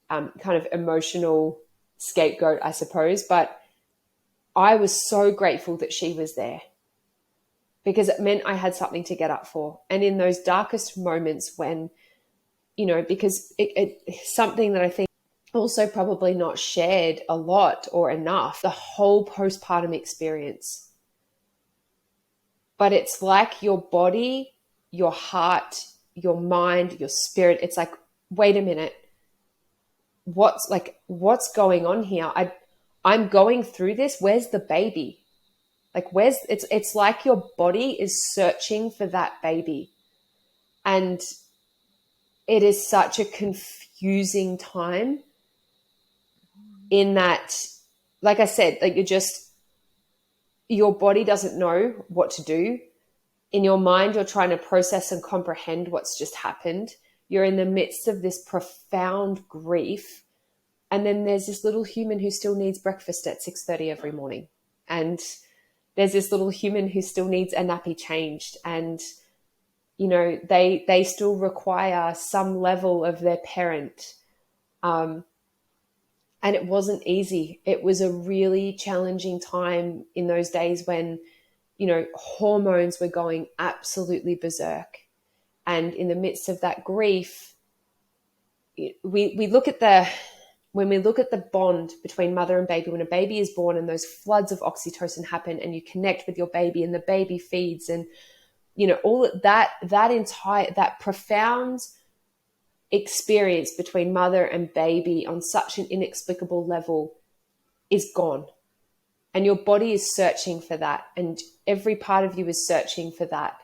kind of emotional scapegoat, I suppose. But I was so grateful that she was there, because it meant I had something to get up for. And in those darkest moments when, you know, because it's something that I think also probably not shared a lot or enough, the whole postpartum experience. But it's like your body, your heart, your mind, your spirit, it's like, wait a minute, what's going on here? I'm going through this. Where's the baby? Like, it's like your body is searching for that baby. And it is such a confusing time, in that, like I said, like your body doesn't know what to do. In your mind, you're trying to process and comprehend what's just happened. You're in the midst of this profound grief. And then there's this little human who still needs breakfast at 6:30 every morning. And there's this little human who still needs a nappy changed. And, you know, they still require some level of their parent. And it wasn't easy. It was a really challenging time in those days when, you know, hormones were going absolutely berserk. And in the midst of that grief, we look at when we look at the bond between mother and baby, when a baby is born and those floods of oxytocin happen and you connect with your baby and the baby feeds, and, you know, all that profound experience between mother and baby on such an inexplicable level is gone. And your body is searching for that. And every part of you is searching for that.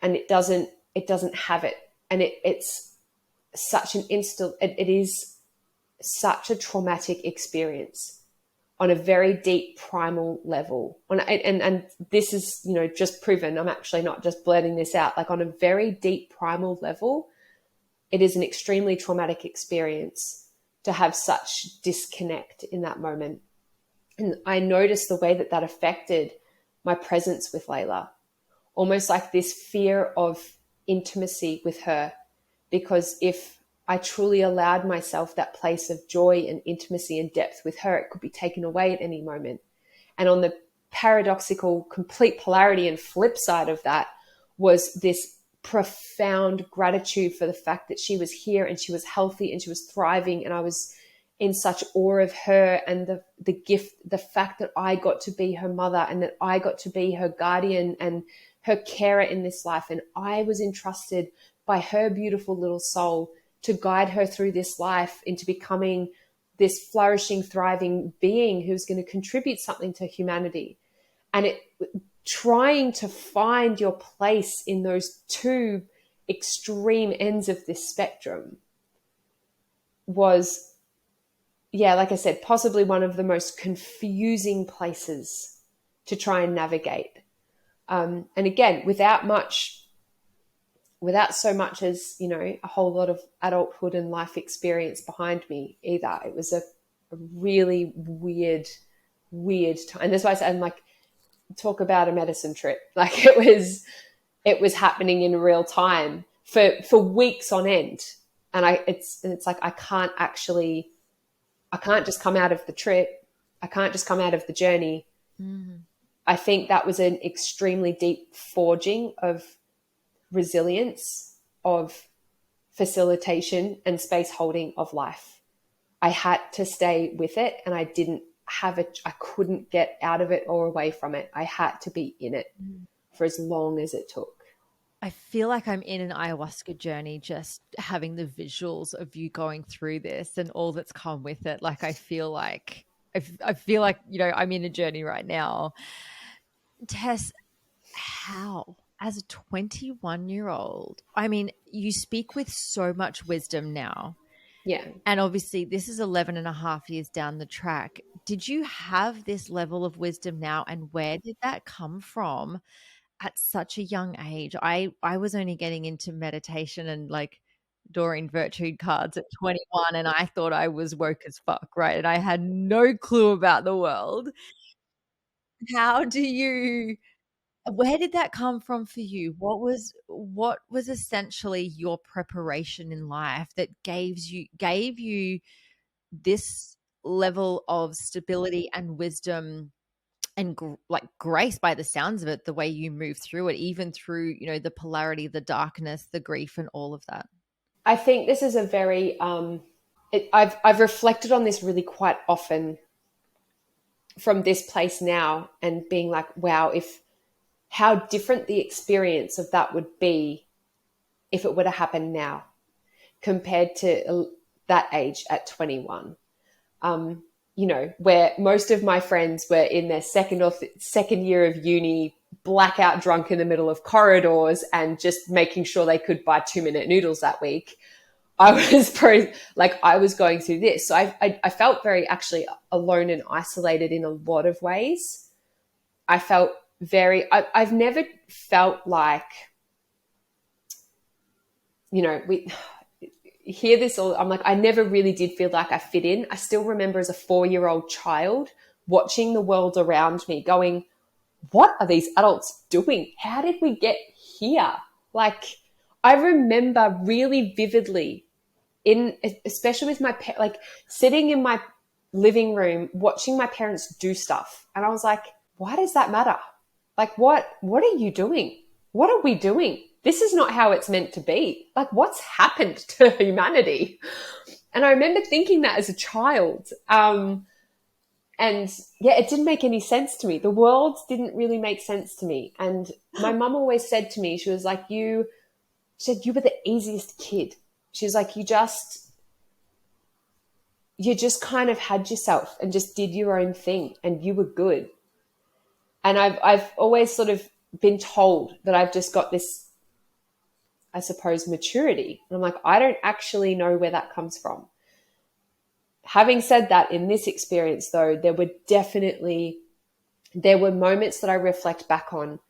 And it doesn't have it. And it's such an it is such a traumatic experience on a very deep primal level. And this is, just proven. I'm actually not just blurting this out. Like, on a very deep primal level, it is an extremely traumatic experience to have such disconnect in that moment. And I noticed the way that affected my presence with Layla, almost like this fear of intimacy with her, because if I truly allowed myself that place of joy and intimacy and depth with her, it could be taken away at any moment. And on the paradoxical, complete polarity and flip side of that was this profound gratitude for the fact that she was here and she was healthy and she was thriving, and I was in such awe of her and the gift, the fact that I got to be her mother and that I got to be her guardian and her carer in this life. And I was entrusted by her beautiful little soul to guide her through this life into becoming this flourishing, thriving being who's going to contribute something to humanity. And trying to find your place in those two extreme ends of this spectrum was, like I said, possibly one of the most confusing places to try and navigate. And again, without so much as, a whole lot of adulthood and life experience behind me either. It was a really weird time. And that's why I said, I'm like, talk about a medicine trip. Like, it was happening in real time for weeks on end. And it's like, I can't just come out of the trip. I can't just come out of the journey. Mm-hmm. I think that was an extremely deep forging of resilience, of facilitation and space holding of life. I had to stay with it, and I couldn't get out of it or away from it. I had to be in it for as long as it took. I feel like I'm in an ayahuasca journey, just having the visuals of you going through this and all that's come with it. Like, I feel like, I'm in a journey right now. Tess, how, as a 21-year-old, I mean, you speak with so much wisdom now. Yeah. And obviously this is 11 and a half years down the track. Did you have this level of wisdom now? And where did that come from at such a young age? I was only getting into meditation and like Doreen Virtue cards at 21, and I thought I was woke as fuck, right? And I had no clue about the world. Where did that come from for you? What was essentially your preparation in life that gave you this level of stability and wisdom and grace, by the sounds of it, the way you move through it, even through, the polarity, the darkness, the grief, and all of that? I think this is a very, I've reflected on this really quite often from this place now, and being like, wow, how different the experience of that would be if it were to happen now compared to that age at 21. Where most of my friends were in their second year of uni, blackout drunk in the middle of corridors and just making sure they could buy 2-minute noodles that week. I was going through this. So I felt very actually alone and isolated in a lot of ways. I felt I've never felt like, we hear this all. I'm like, I never really did feel like I fit in. I still remember as a 4-year-old child watching the world around me going, what are these adults doing? How did we get here? Like, I remember really vividly especially with my, sitting in my living room, watching my parents do stuff. And I was like, why does that matter? Like, what are you doing? What are we doing? This is not how it's meant to be. Like, what's happened to humanity? And I remember thinking that as a child. And it didn't make any sense to me. The world didn't really make sense to me. And my mum always said to me, she was like, she said, you were the easiest kid. She was like, you just kind of had yourself and just did your own thing, and you were good. And I've always sort of been told that I've just got this, I suppose, maturity. And I'm like, I don't actually know where that comes from. having said that, in this experience though, there were moments that I reflect back on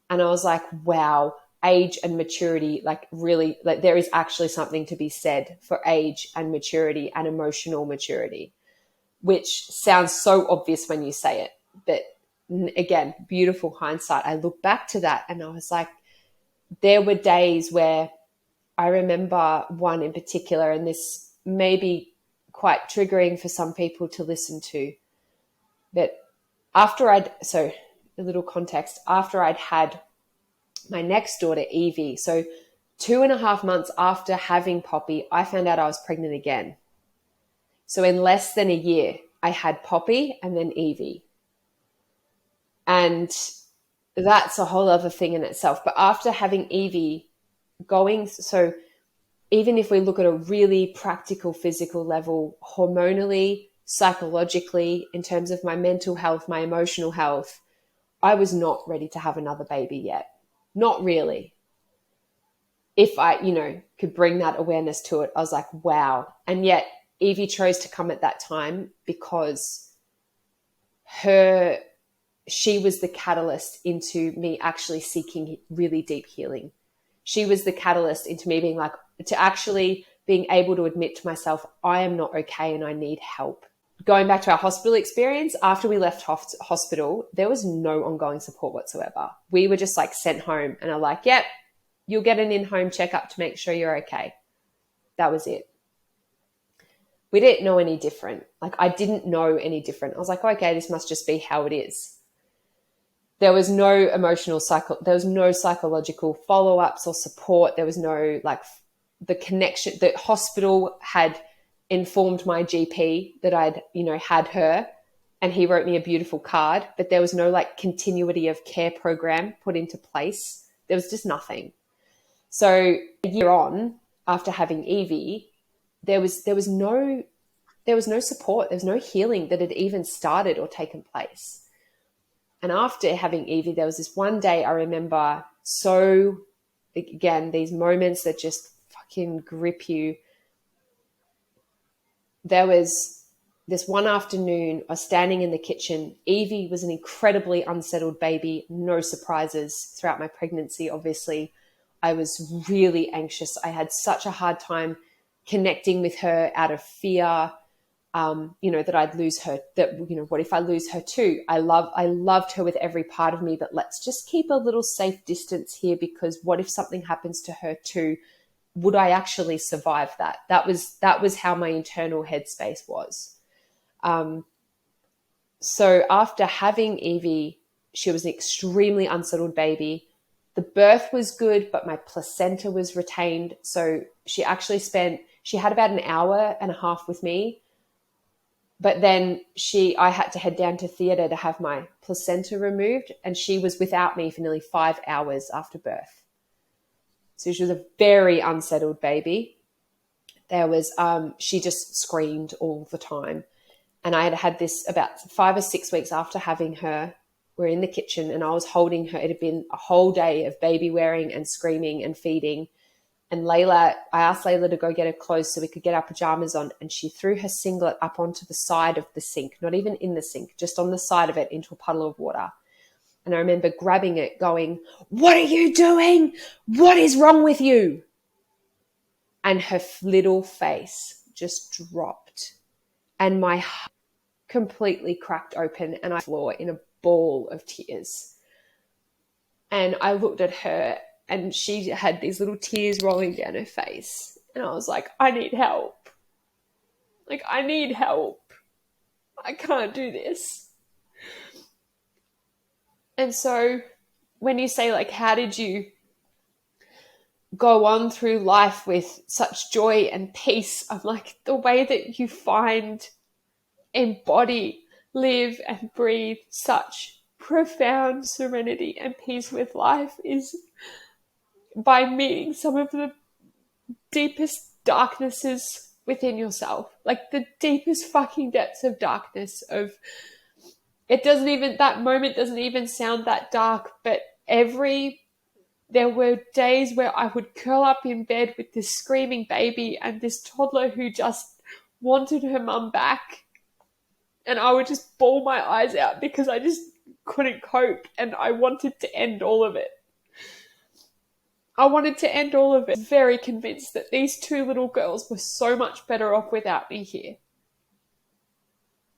and I was like, wow, age and maturity, like really, like there is actually something to be said for age and maturity and emotional maturity, which sounds so obvious when you say it. But again, beautiful hindsight. I look back to that and I was like, there were days where I remember one in particular, and this may be quite triggering for some people to listen to, but so a little context, after I'd had my next daughter, Evie, so 2.5 months after having Poppy, I found out I was pregnant again. So in less than a year, I had Poppy and then Evie. And that's a whole other thing in itself. But after having Evie so even if we look at a really practical physical level, hormonally, psychologically, in terms of my mental health, my emotional health, I was not ready to have another baby yet. Not really. If I, could bring that awareness to it, I was like, wow. And yet Evie chose to come at that time because she was the catalyst into me actually seeking really deep healing. She was the catalyst into me being able to admit to myself, I am not okay and I need help. Going back to our hospital experience, after we left hospital, there was no ongoing support whatsoever. We were just like sent home and are like, yep, you'll get an in-home checkup to make sure you're okay. That was it. We didn't know any different. Like I didn't know any different. I was like, okay, this must just be how it is. There was no there was no psychological follow-ups or support. There was no the connection. The hospital had informed my GP that I'd, had her, and he wrote me a beautiful card, but there was no continuity of care program put into place. There was just nothing. So a year on, after having Evie, there was no support. There was no healing that had even started or taken place. And after having Evie, there was this one day I remember, so again, these moments that just fucking grip you. There was this one afternoon, I was standing in the kitchen. Evie was an incredibly unsettled baby, no surprises throughout my pregnancy, obviously. I was really anxious. I had such a hard time connecting with her out of fear, that I'd lose her, what if I lose her too? I loved her with every part of me, but let's just keep a little safe distance here, because what if something happens to her too? Would I actually survive that? That was how my internal headspace was. So after having Evie, she was an extremely unsettled baby. The birth was good, but my placenta was retained. So she had about an hour and a half with me. But then I had to head down to theatre to have my placenta removed, and she was without me for nearly 5 hours after birth. So she was a very unsettled baby. She just screamed all the time. And I had this about 5 or 6 weeks after having her. We're in the kitchen and I was holding her. It had been a whole day of baby wearing and screaming and feeding. And I asked Layla to go get her clothes so we could get our pajamas on, and she threw her singlet up onto the side of the sink, not even in the sink, just on the side of it into a puddle of water. And I remember grabbing it going, "What are you doing? What is wrong with you?" And her little face just dropped and my heart completely cracked open and I floor in a ball of tears. And I looked at her and she had these little tears rolling down her face. And I was like, I need help. I need help. I can't do this. And so when you say, how did you go on through life with such joy and peace? I'm like, the way that you embody, live and breathe such profound serenity and peace with life is by meeting some of the deepest darknesses within yourself, the deepest fucking depths of darkness that moment doesn't even sound that dark, but there were days where I would curl up in bed with this screaming baby and this toddler who just wanted her mum back, and I would just bawl my eyes out because I just couldn't cope, and I wanted to end all of it. I wanted to end all of it. Very convinced that these two little girls were so much better off without me here.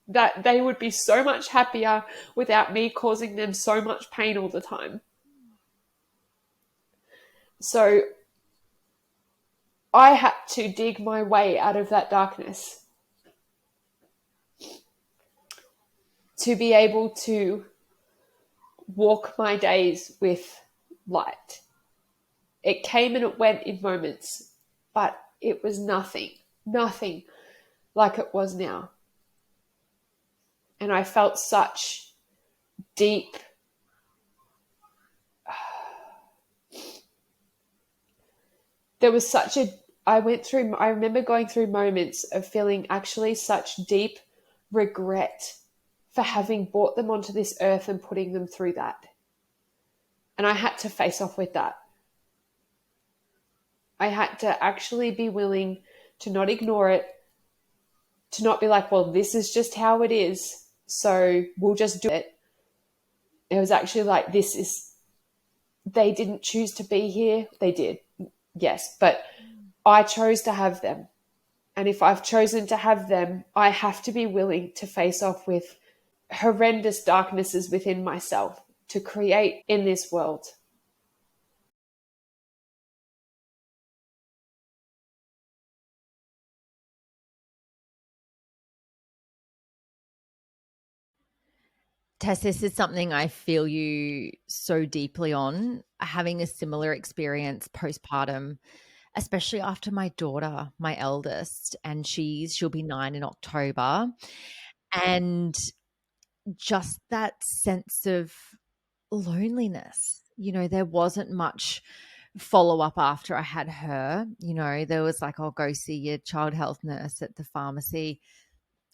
That they would be so much happier without me causing them so much pain all the time. So I had to dig my way out of that darkness to be able to walk my days with light. It came and it went in moments, but it was nothing like it was now. And I felt such deep, I remember going through moments of feeling actually such deep regret for having brought them onto this earth and putting them through that. And I had to face off with that. I had to actually be willing to not ignore it, to not be like, well, this is just how it is, so we'll just do it. It was actually like, they didn't choose to be here. They did, yes, but I chose to have them. And if I've chosen to have them, I have to be willing to face off with horrendous darknesses within myself to create in this world. Tess, this is something I feel you so deeply on, having a similar experience postpartum, especially after my daughter, my eldest, and she'll be 9 in October. And just that sense of loneliness. There wasn't much follow up after I had her. There was like, "I'll go see your child health nurse at the pharmacy."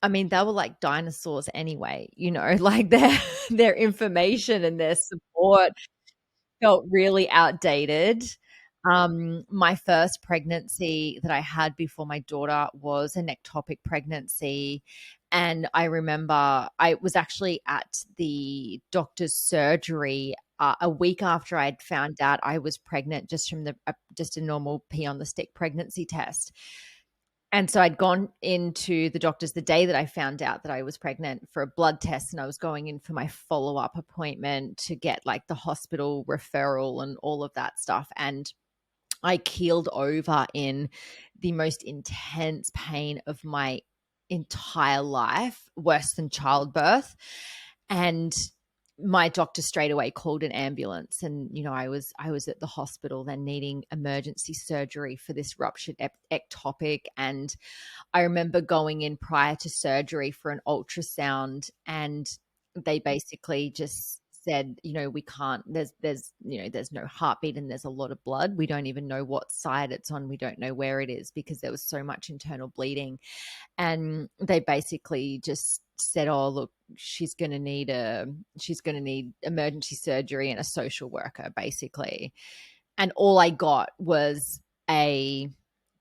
I mean, they were like dinosaurs anyway, like their information and their support felt really outdated. My first pregnancy that I had before my daughter was an ectopic pregnancy. And I remember I was actually at the doctor's surgery a week after I'd found out I was pregnant, just from just a normal pee on the stick pregnancy test. And so I'd gone into the doctor's the day that I found out that I was pregnant for a blood test, and I was going in for my follow-up appointment to get like the hospital referral and all of that stuff. And I keeled over in the most intense pain of my entire life, worse than childbirth. And my doctor straight away called an ambulance, and I was at the hospital then needing emergency surgery for this ruptured ectopic. And I remember going in prior to surgery for an ultrasound, and they basically just said, we can't, there's no heartbeat and there's a lot of blood. We don't even know what side it's on. We don't know where it is because there was so much internal bleeding. And they basically just said, "Oh, look, she's going to need emergency surgery and a social worker," basically. And all I got was a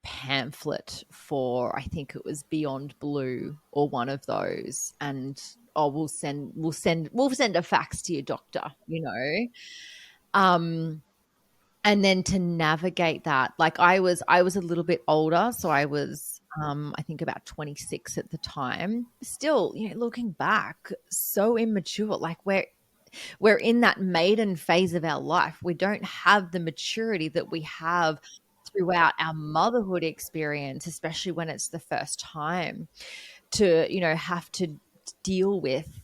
pamphlet for, I think it was Beyond Blue or one of those, and we'll send a fax to your doctor. And then to navigate that, like I was a little bit older, so I was I think about 26 at the time. Still, looking back, so immature. Like we're in that maiden phase of our life. We don't have the maturity that we have throughout our motherhood experience, especially when it's the first time, to have to deal with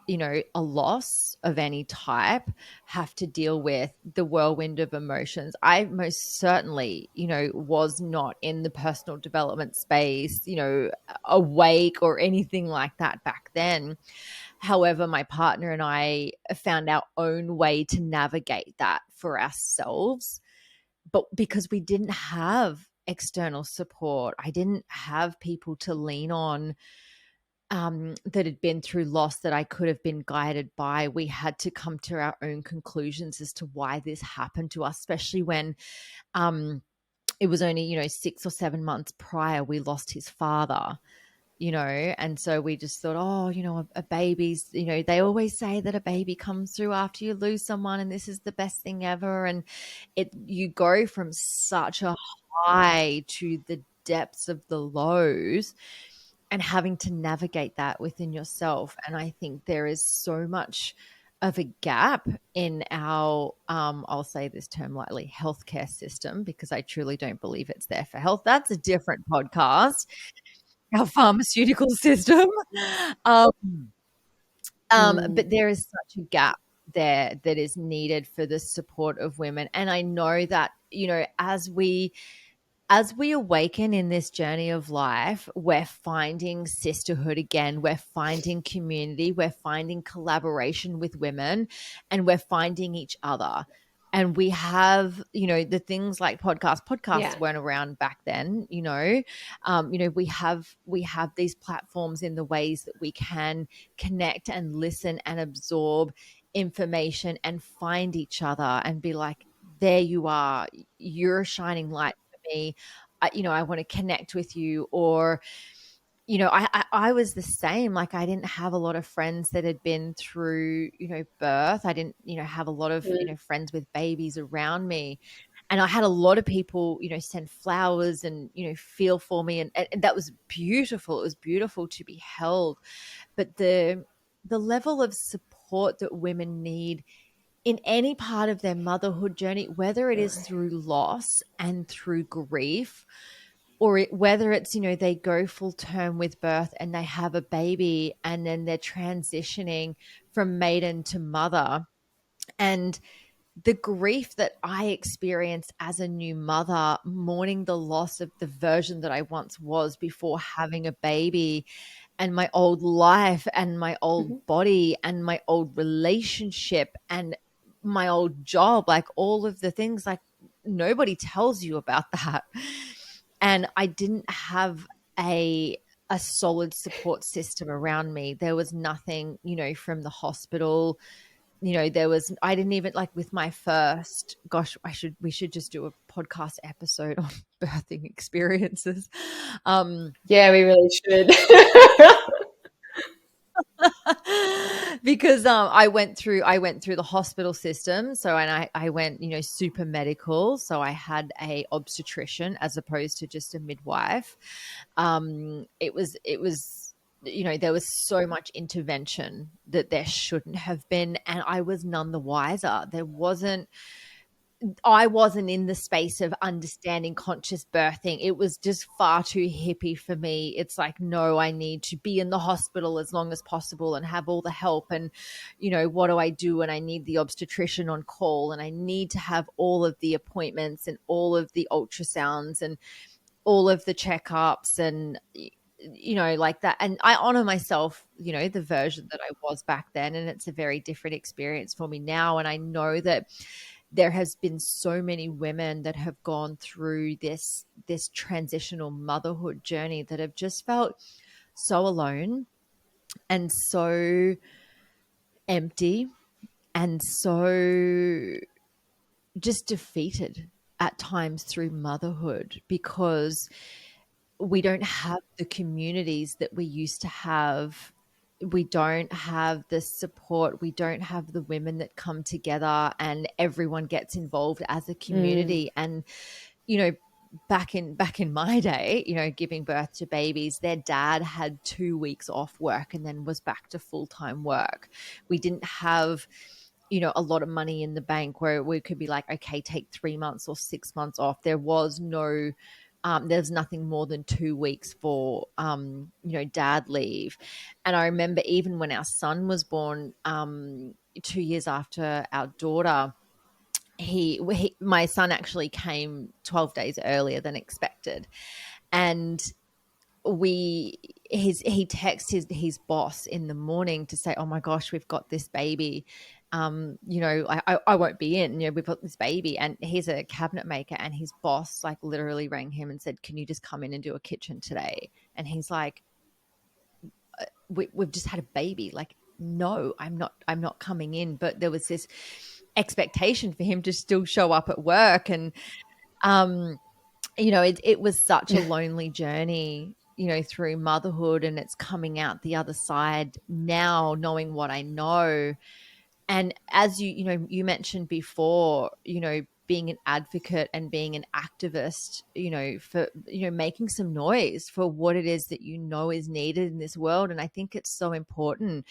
a loss of any type, have to deal with the whirlwind of emotions. I most certainly, was not in the personal development space, awake or anything like that back then. However, my partner and I found our own way to navigate that for ourselves. But because we didn't have external support, I didn't have people to lean on that had been through loss that I could have been guided by. We had to come to our own conclusions as to why this happened to us, especially when it was only, 6 or 7 months prior we lost his father. and so we just thought, oh, a baby's, they always say that a baby comes through after you lose someone and this is the best thing ever. And you go from such a high to the depths of the lows and having to navigate that within yourself. And I think there is so much of a gap in our, I'll say this term lightly, healthcare system, because I truly don't believe it's there for health. That's a different podcast. Our pharmaceutical system. Um, but there is such a gap there that is needed for the support of women. And I know that, as we awaken in this journey of life, we're finding sisterhood again. We're finding community. We're finding collaboration with women, and we're finding each other. And we have, the things like podcasts weren't around back then, we have these platforms in the ways that we can connect and listen and absorb information and find each other and be like, there you are, you're a shining light for me. I want to connect with you. Or, I was the same. Like, I didn't have a lot of friends that had been through, birth. I didn't, have a lot of, friends with babies around me. And I had a lot of people, send flowers and, feel for me. And that was beautiful. It was beautiful to be held. But the level of support that women need in any part of their motherhood journey, whether it is through loss and through grief, or whether it's, they go full term with birth and they have a baby and then they're transitioning from maiden to mother. And the grief that I experienced as a new mother, mourning the loss of the version that I once was before having a baby, and my old life and my old body and my old relationship and my old job, like all of the things, like nobody tells you about that. And I didn't have a solid support system around me. There was nothing, from the hospital. I didn't even, like, with my first, gosh, we should just do a podcast episode on birthing experiences. Yeah, we really should. Because I went through the hospital system. So, and I went, super medical. So I had a obstetrician as opposed to just a midwife. It was there was so much intervention that there shouldn't have been, and I was none the wiser. I wasn't in the space of understanding conscious birthing. It was just far too hippie for me. It's like, no, I need to be in the hospital as long as possible and have all the help. And, what do I do? And I need the obstetrician on call, and I need to have all of the appointments and all of the ultrasounds and all of the checkups and, like that. And I honor myself, the version that I was back then. And it's a very different experience for me now. And I know that there has been so many women that have gone through this transitional motherhood journey that have just felt so alone and so empty and so just defeated at times through motherhood, because we don't have the communities that we used to have. We don't have the support. We don't have the women that come together and everyone gets involved as a community. And, back in my day, giving birth to babies, their dad had 2 weeks off work and then was back to full-time work. We didn't have, a lot of money in the bank where we could be like, okay, take 3 months or 6 months off. There was no there's nothing more than 2 weeks for, dad leave. And I remember even when our son was born, 2 years after our daughter, my son actually came 12 days earlier than expected. And he texted his boss in the morning to say, oh my gosh, we've got this baby. I won't be in, we've got this baby. And he's a cabinet maker, and his boss like literally rang him and said, can you just come in and do a kitchen today? And he's like, we've just had a baby. Like, no, I'm not coming in. But there was this expectation for him to still show up at work. And, it was such a lonely journey through motherhood, and it's coming out the other side now, knowing what I know. And as you mentioned before, being an advocate and being an activist, for, making some noise for what it is that is needed in this world. And I think it's so important.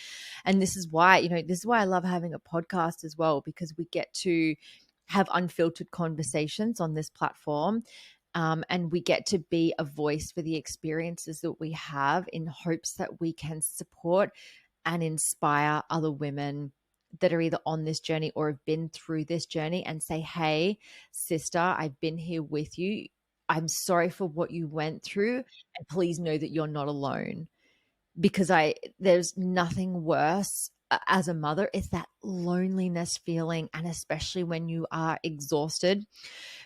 And this is why I love having a podcast as well, because we get to have unfiltered conversations on this platform. And we get to be a voice for the experiences that we have, in hopes that we can support and inspire other women that are either on this journey or have been through this journey, and say, hey, sister, I've been here with you. I'm sorry for what you went through, and please know that you're not alone. Because there's nothing worse as a mother, is that loneliness feeling. And especially when you are exhausted,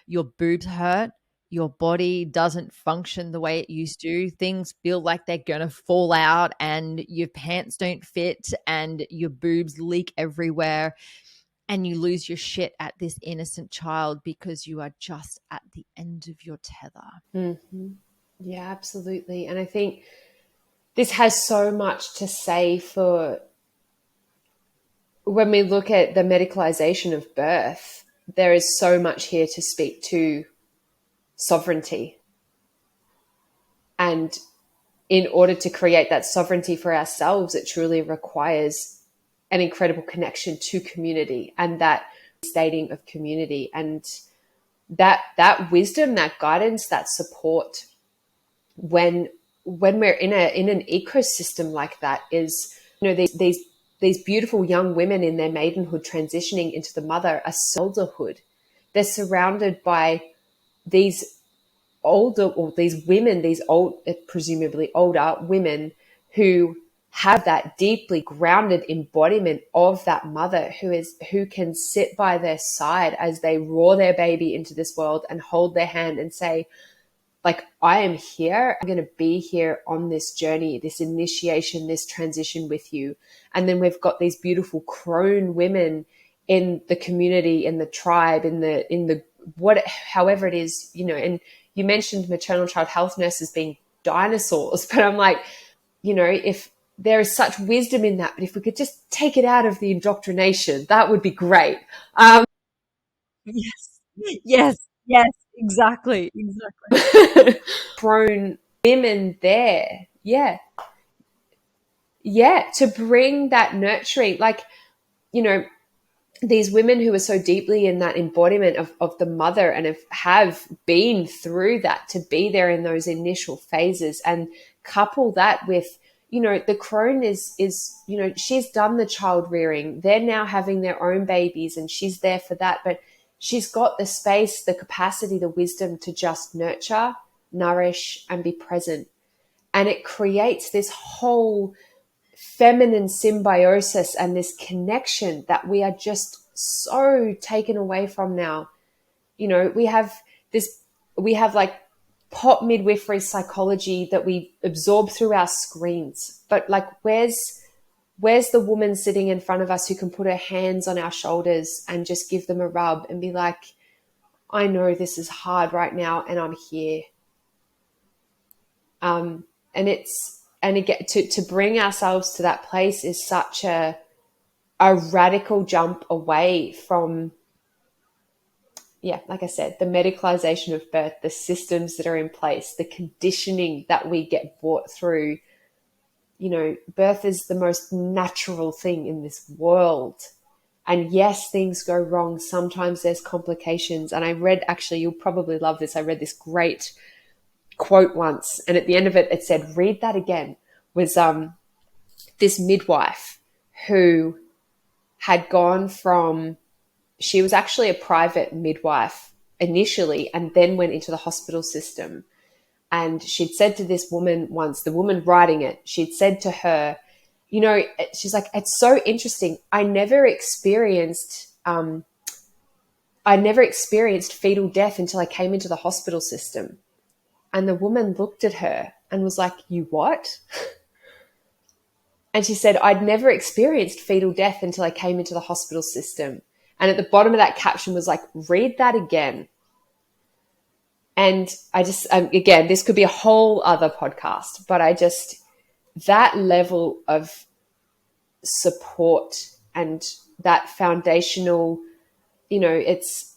your boobs hurt, your body doesn't function the way it used to, things feel like they're going to fall out, and your pants don't fit, and your boobs leak everywhere, and you lose your shit at this innocent child because you are just at the end of your tether. Mm-hmm. Yeah, absolutely. And I think this has so much to say for when we look at the medicalization of birth. There is so much here to speak to sovereignty. And in order to create that sovereignty for ourselves, it truly requires an incredible connection to community, and that stating of community, and that wisdom, that guidance, that support when we're in an ecosystem like that is, these beautiful young women in their maidenhood transitioning into the mother, a elderhood. They're surrounded by these older, or these women, these old, presumably older women, who have that deeply grounded embodiment of that mother, who can sit by their side as they roar their baby into this world and hold their hand and say, like, I am here. I'm going to be here on this journey, this initiation, this transition with you. And then we've got these beautiful crone women in the community, in the tribe, in the however it is, and you mentioned maternal child health nurses being dinosaurs, but I'm like, if there is such wisdom in that, but if we could just take it out of the indoctrination, that would be great. Yes, exactly. Grown women there. Yeah. To bring that nurturing, like, these women who are so deeply in that embodiment of the mother, and have been through that, to be there in those initial phases, and couple that with, the crone is, she's done the child rearing. They're now having their own babies, and she's there for that. But she's got the space, the capacity, the wisdom to just nurture, nourish, and be present. And it creates this whole feminine symbiosis and this connection that we are just so taken away from now. We have like pop midwifery psychology that we absorb through our screens. But like, where's the woman sitting in front of us who can put her hands on our shoulders and just give them a rub and be like, I know this is hard right now, and I'm here. And again, to bring ourselves to that place is such a radical jump away from, like I said, the medicalization of birth, the systems that are in place, the conditioning that we get brought through. Birth is the most natural thing in this world. And yes, things go wrong. Sometimes there's complications. And I read, actually, you'll probably love this, I read this great quote once, and at the end of it, it said, read that again, was this midwife who had gone from, she was actually a private midwife initially, and then went into the hospital system. And she'd said to this woman once, the woman writing it, she'd said to her, she's like, it's so interesting. I never experienced fetal death until I came into the hospital system. And the woman looked at her and was like, you what? And she said, I'd never experienced fetal death until I came into the hospital system. And at the bottom of that caption was like, read that again. And I just, again, this could be a whole other podcast, but that level of support and that foundational, it's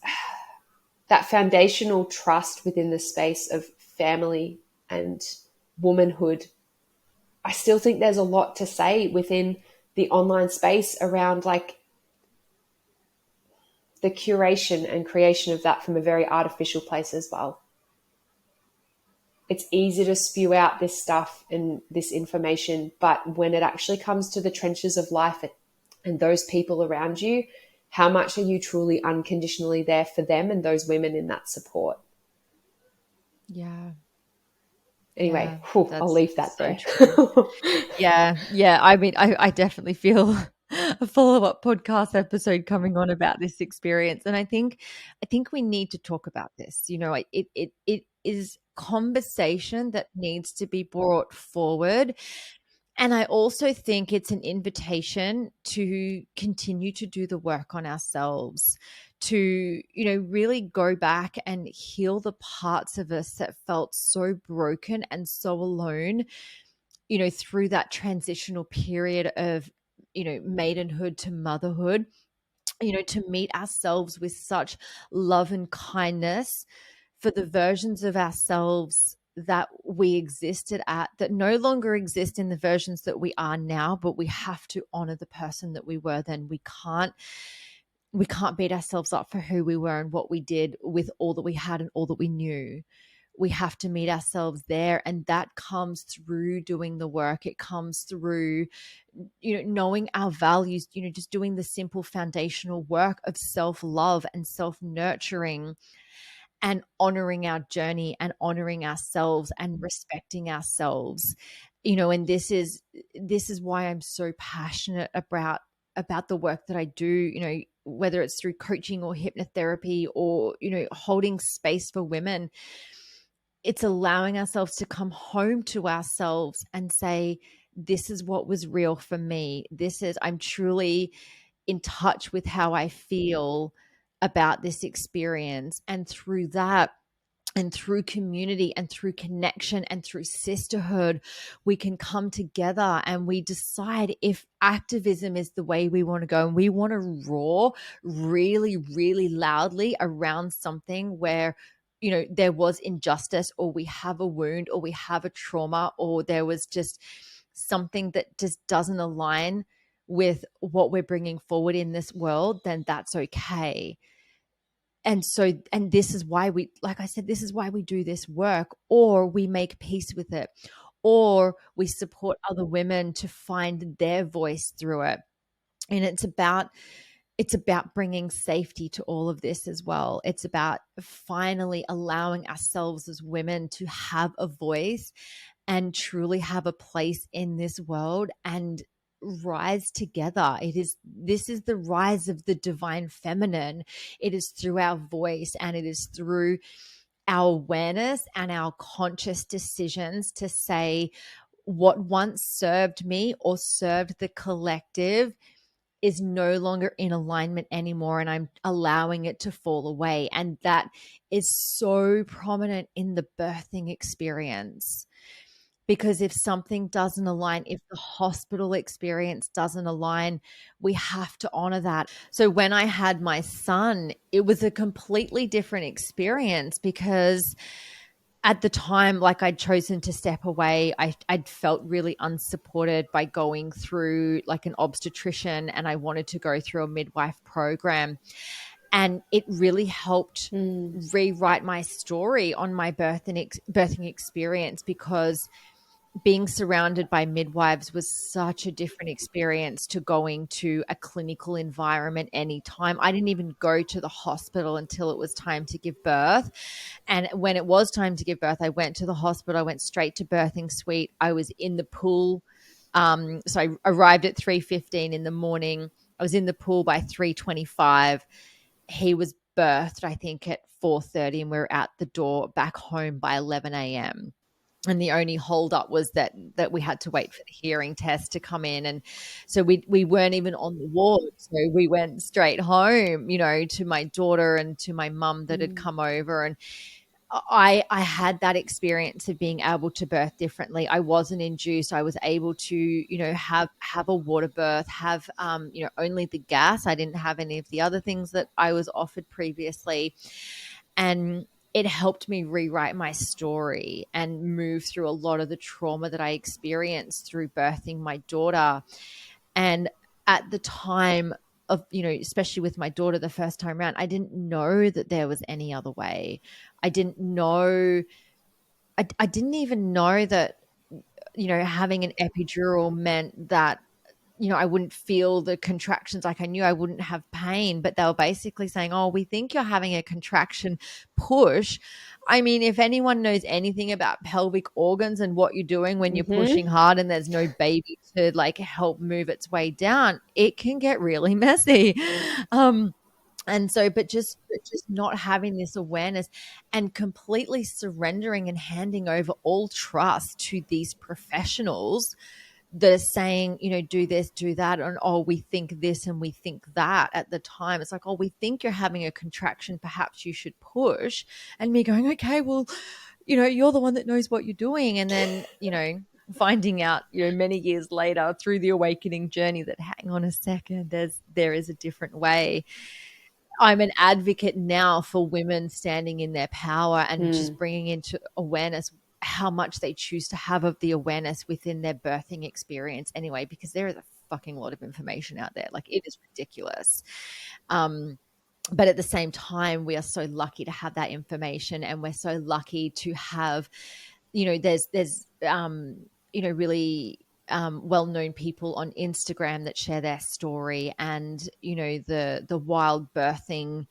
that foundational trust within the space of family and womanhood. I still think there's a lot to say within the online space around like the curation and creation of that from a very artificial place as well. It's easy to spew out this stuff and this information, but when it actually comes to the trenches of life and those people around you, how much are you truly unconditionally there for them and those women in that support? Yeah. Anyway, Yeah, I'll leave that so there. true. Yeah. I mean, I definitely feel a follow-up podcast episode coming on about this experience, and I think we need to talk about this. It is conversation that needs to be brought forward. And I also think it's an invitation to continue to do the work on ourselves, to, really go back and heal the parts of us that felt so broken and so alone, through that transitional period of, maidenhood to motherhood, to meet ourselves with such love and kindness for the versions of ourselves that we existed at that no longer exist in the versions that we are now, but we have to honor the person that we were then. We can't beat ourselves up for who we were and what we did with all that we had and all that we knew. We have to meet ourselves there, and that comes through doing the work. It comes through knowing our values, just doing the simple foundational work of self-love and self-nurturing, and honoring our journey and honoring ourselves and respecting ourselves. And this is why I'm so passionate about the work that I do, whether it's through coaching or hypnotherapy or, holding space for women. It's allowing ourselves to come home to ourselves and say, this is what was real for me. I'm truly in touch with how I feel about this experience. And through that, and through community and through connection and through sisterhood, we can come together and we decide if activism is the way we want to go. And we want to roar really, really loudly around something where, there was injustice, or we have a wound, or we have a trauma, or there was just something that just doesn't align with what we're bringing forward in this world, then that's okay. And this is why like I said, this is why we do this work, or we make peace with it, or we support other women to find their voice through it. And it's about bringing safety to all of this as well. It's about finally allowing ourselves as women to have a voice and truly have a place in this world and rise together. This is the rise of the divine feminine. It is through our voice, and it is through our awareness and our conscious decisions to say, what once served me or served the collective is no longer in alignment anymore, and I'm allowing it to fall away. And that is so prominent in the birthing experience. Because if something doesn't align, if the hospital experience doesn't align, we have to honor that. So when I had my son, it was a completely different experience, because at the time, like, I'd chosen to step away. I'd felt really unsupported by going through like an obstetrician, and I wanted to go through a midwife program. And it really helped rewrite my story on my birthing experience, because being surrounded by midwives was such a different experience to going to a clinical environment anytime. I didn't even go to the hospital until it was time to give birth. And when it was time to give birth, I went to the hospital. I went straight to birthing suite. I was in the pool. So I arrived at 3:15 in the morning. I was in the pool by 3:25. He was birthed, I think, at 4:30, and we were out the door back home by 11 a.m. And the only holdup was that we had to wait for the hearing test to come in, and so we weren't even on the ward. So we went straight home, to my daughter and to my mum that had come over. And I had that experience of being able to birth differently. I wasn't induced. I was able to, have a water birth, have, only the gas. I didn't have any of the other things that I was offered previously. And it helped me rewrite my story and move through a lot of the trauma that I experienced through birthing my daughter. And at the time of, especially with my daughter the first time around, I didn't know that there was any other way. I didn't know, I didn't even know that, having an epidural meant that, I wouldn't feel the contractions. Like I knew I wouldn't have pain, but they were basically saying, oh, we think you're having a contraction push. I mean, if anyone knows anything about pelvic organs and what you're doing when you're pushing hard and there's no baby to like help move its way down, it can get really messy. And so, but just not having this awareness and completely surrendering and handing over all trust to these professionals that are saying, do this, do that, and oh, we think this and we think that at the time. It's like, oh, we think you're having a contraction, perhaps you should push. And me going, okay, well, you're the one that knows what you're doing. And then, finding out, many years later through the awakening journey that hang on a second, there is a different way. I'm an advocate now for women standing in their power and just bringing into awareness how much they choose to have of the awareness within their birthing experience anyway, because there is a fucking lot of information out there. Like it is ridiculous. But at the same time, we are so lucky to have that information, and we're so lucky to have, there's really well-known people on Instagram that share their story, and the wild birthing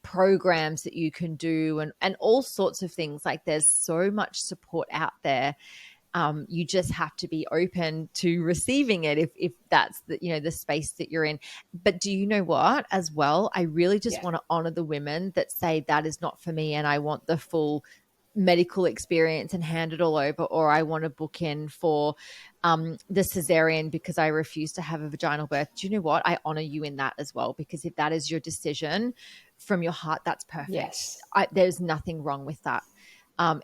programs that you can do, and all sorts of things. Like there's so much support out there. You just have to be open to receiving it if that's the space that you're in. But do you know what, as well, I really just want to honor the women that say that is not for me and I want the full medical experience and hand it all over, or I want to book in for the cesarean because I refuse to have a vaginal birth. Do you know what? I honor you in that as well, because if that is your decision from your heart, that's perfect. Yes. There's nothing wrong with that.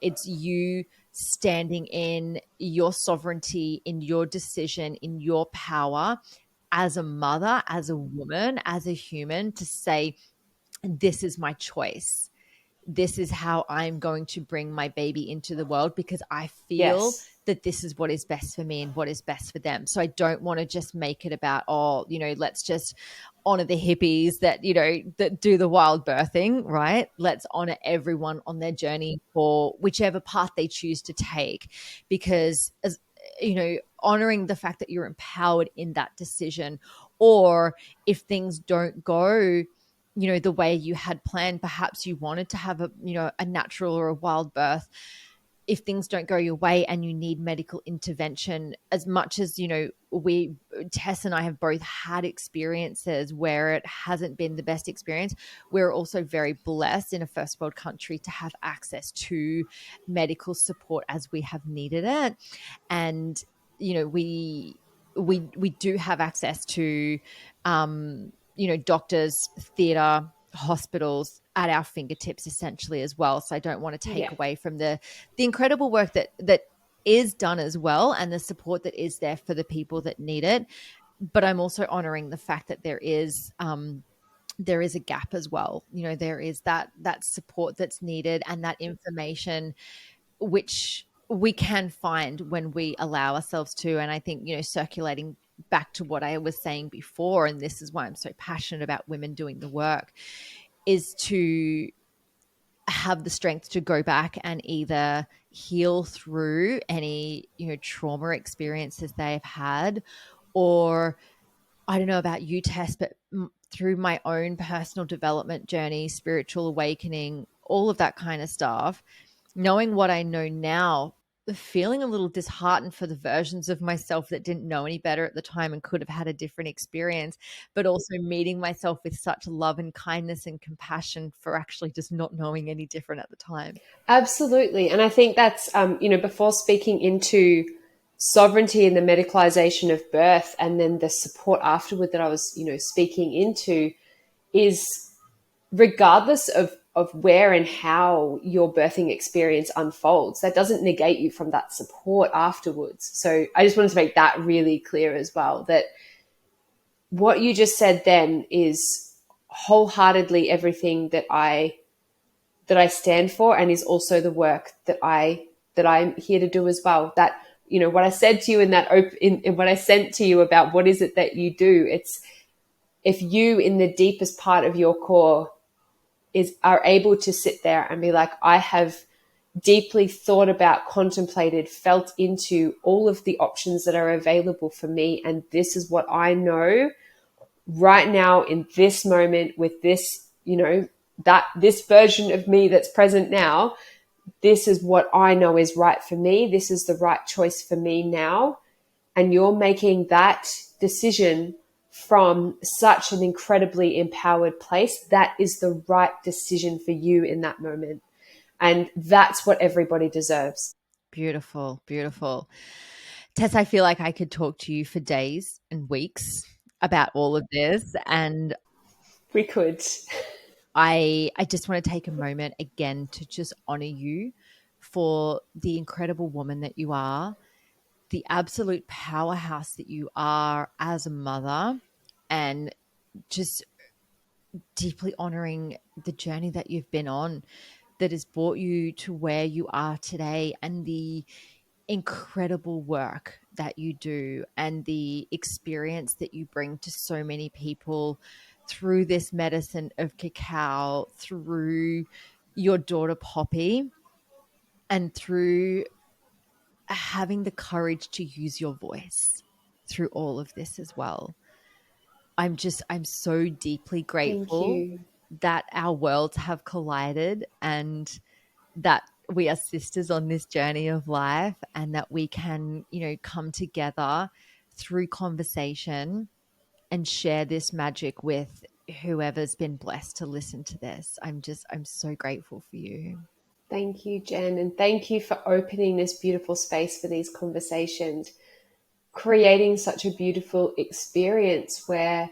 It's you standing in your sovereignty, in your decision, in your power as a mother, as a woman, as a human, to say, this is my choice. This is how I'm going to bring my baby into the world, because I feel that this is what is best for me and what is best for them. So I don't want to just make it about, let's just honor the hippies that, that do the wild birthing, right? Let's honor everyone on their journey for whichever path they choose to take, because as honoring the fact that you're empowered in that decision. Or if things don't go the way you had planned, perhaps you wanted to have a natural or a wild birth. If things don't go your way and you need medical intervention, as much as, Tess and I have both had experiences where it hasn't been the best experience, we're also very blessed in a first world country to have access to medical support as we have needed it. And, we do have access to, doctors, theatre, hospitals at our fingertips essentially as well. So I don't want to take away from the incredible work that is done as well, and the support that is there for the people that need it. But I'm also honoring the fact that there is a gap as well. There is that support that's needed, and that information which we can find when we allow ourselves to. And I think, circulating back to what I was saying before, and this is why I'm so passionate about women doing the work, is to have the strength to go back and either heal through any, trauma experiences they've had, or I don't know about you, Tess, but through my own personal development journey, spiritual awakening, all of that kind of stuff, knowing what I know now, feeling a little disheartened for the versions of myself that didn't know any better at the time and could have had a different experience, but also meeting myself with such love and kindness and compassion for actually just not knowing any different at the time. Absolutely. And I think that's, before speaking into sovereignty and the medicalization of birth, and then the support afterward that I was, speaking into, is regardless of where and how your birthing experience unfolds. That doesn't negate you from that support afterwards. So I just wanted to make that really clear as well, that what you just said then is wholeheartedly everything that I stand for, and is also the work that I'm here to do as well. That, what I said to you in what I sent to you about what is it that you do, it's, if you in the deepest part of your core are able to sit there and be like, I have deeply thought about, contemplated, felt into all of the options that are available for me, and this is what I know right now in this moment with this, that this version of me that's present now, this is what I know is right for me. This is the right choice for me now. And you're making that decision from such an incredibly empowered place. That is the right decision for you in that moment. And that's what everybody deserves. Beautiful, beautiful. Tess, I feel like I could talk to you for days and weeks about all of this. And We could. I just want to take a moment again to just honor you for the incredible woman that you are, the absolute powerhouse that you are as a mother, and just deeply honoring the journey that you've been on that has brought you to where you are today, and the incredible work that you do and the experience that you bring to so many people through this medicine of cacao, through your daughter Poppy, and through having the courage to use your voice through all of this as well. I'm so deeply Thank grateful you. that our worlds have collided, and that we are sisters on this journey of life, and that we can, come together through conversation and share this magic with whoever's been blessed to listen to this. I'm so grateful for you. Thank you, Jen. And thank you for opening this beautiful space for these conversations, creating such a beautiful experience where,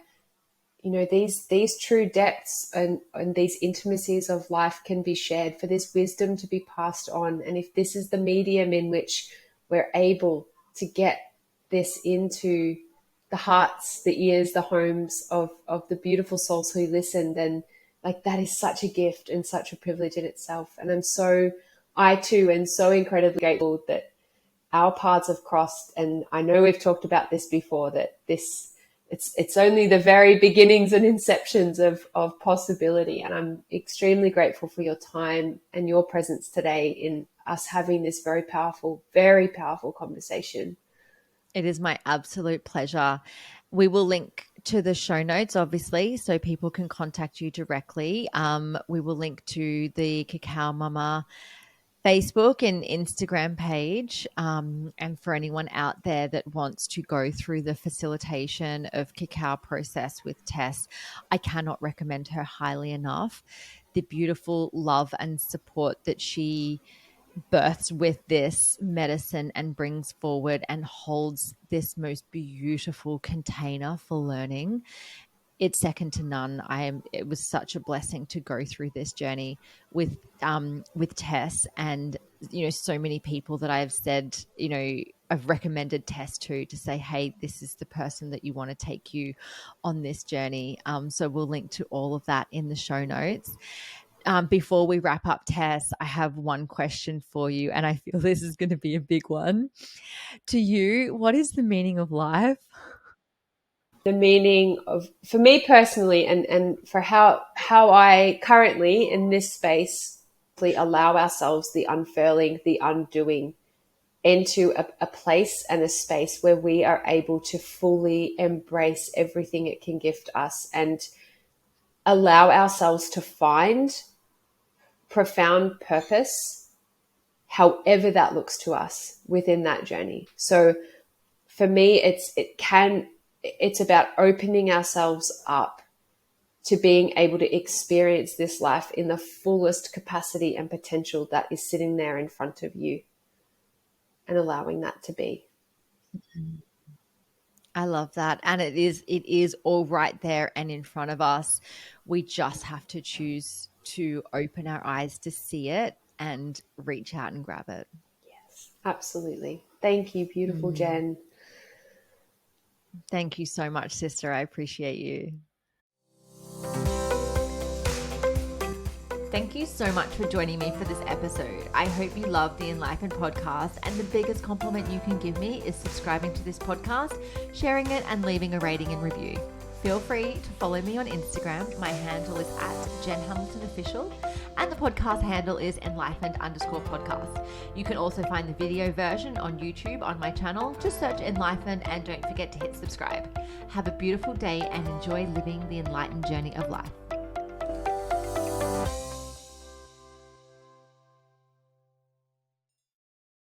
these true depths and these intimacies of life can be shared, for this wisdom to be passed on. And if this is the medium in which we're able to get this into the hearts, the ears, the homes of the beautiful souls who listen, then like that is such a gift and such a privilege in itself. And I too am so incredibly grateful that our paths have crossed. And I know we've talked about this before, that it's only the very beginnings and inceptions of possibility. And I'm extremely grateful for your time and your presence today in us having this very powerful conversation. It is my absolute pleasure. We will link to the show notes, obviously, so people can contact you directly. We will link to the Cacao Mama Facebook and Instagram page. And for anyone out there that wants to go through the facilitation of cacao process with Tess, I cannot recommend her highly enough. The beautiful love and support that she births with this medicine and brings forward and holds this most beautiful container for learning, it's second to none. It was such a blessing to go through this journey with Tess, and so many people that I've said, I've recommended Tess to say, hey, this is the person that you want to take you on this journey. So we'll link to all of that in the show notes. Before we wrap up, Tess, I have one question for you, and I feel this is going to be a big one. To you, what is the meaning of life? The meaning of, for me personally, and for how I currently in this space allow ourselves the unfurling, the undoing, into a place and a space where we are able to fully embrace everything it can gift us, and allow ourselves to find profound purpose, however that looks to us within that journey. So for me, it's about opening ourselves up to being able to experience this life in the fullest capacity and potential that is sitting there in front of you, and allowing that to be. I love that. And it is all right there and in front of us. We just have to choose to open our eyes to see it and reach out and grab it. Yes, absolutely. Thank you, beautiful Jen. Thank you so much, sister. I appreciate you. Thank you so much for joining me for this episode. I hope you love the Enlightened podcast, and the biggest compliment you can give me is subscribing to this podcast, sharing it, and leaving a rating and review. Feel free to follow me on Instagram. My handle is @JenHamiltonOfficial, and the podcast handle is enlightened_podcast. You can also find the video version on YouTube on my channel. Just search Enlightened and don't forget to hit subscribe. Have a beautiful day and enjoy living the enlightened journey of life.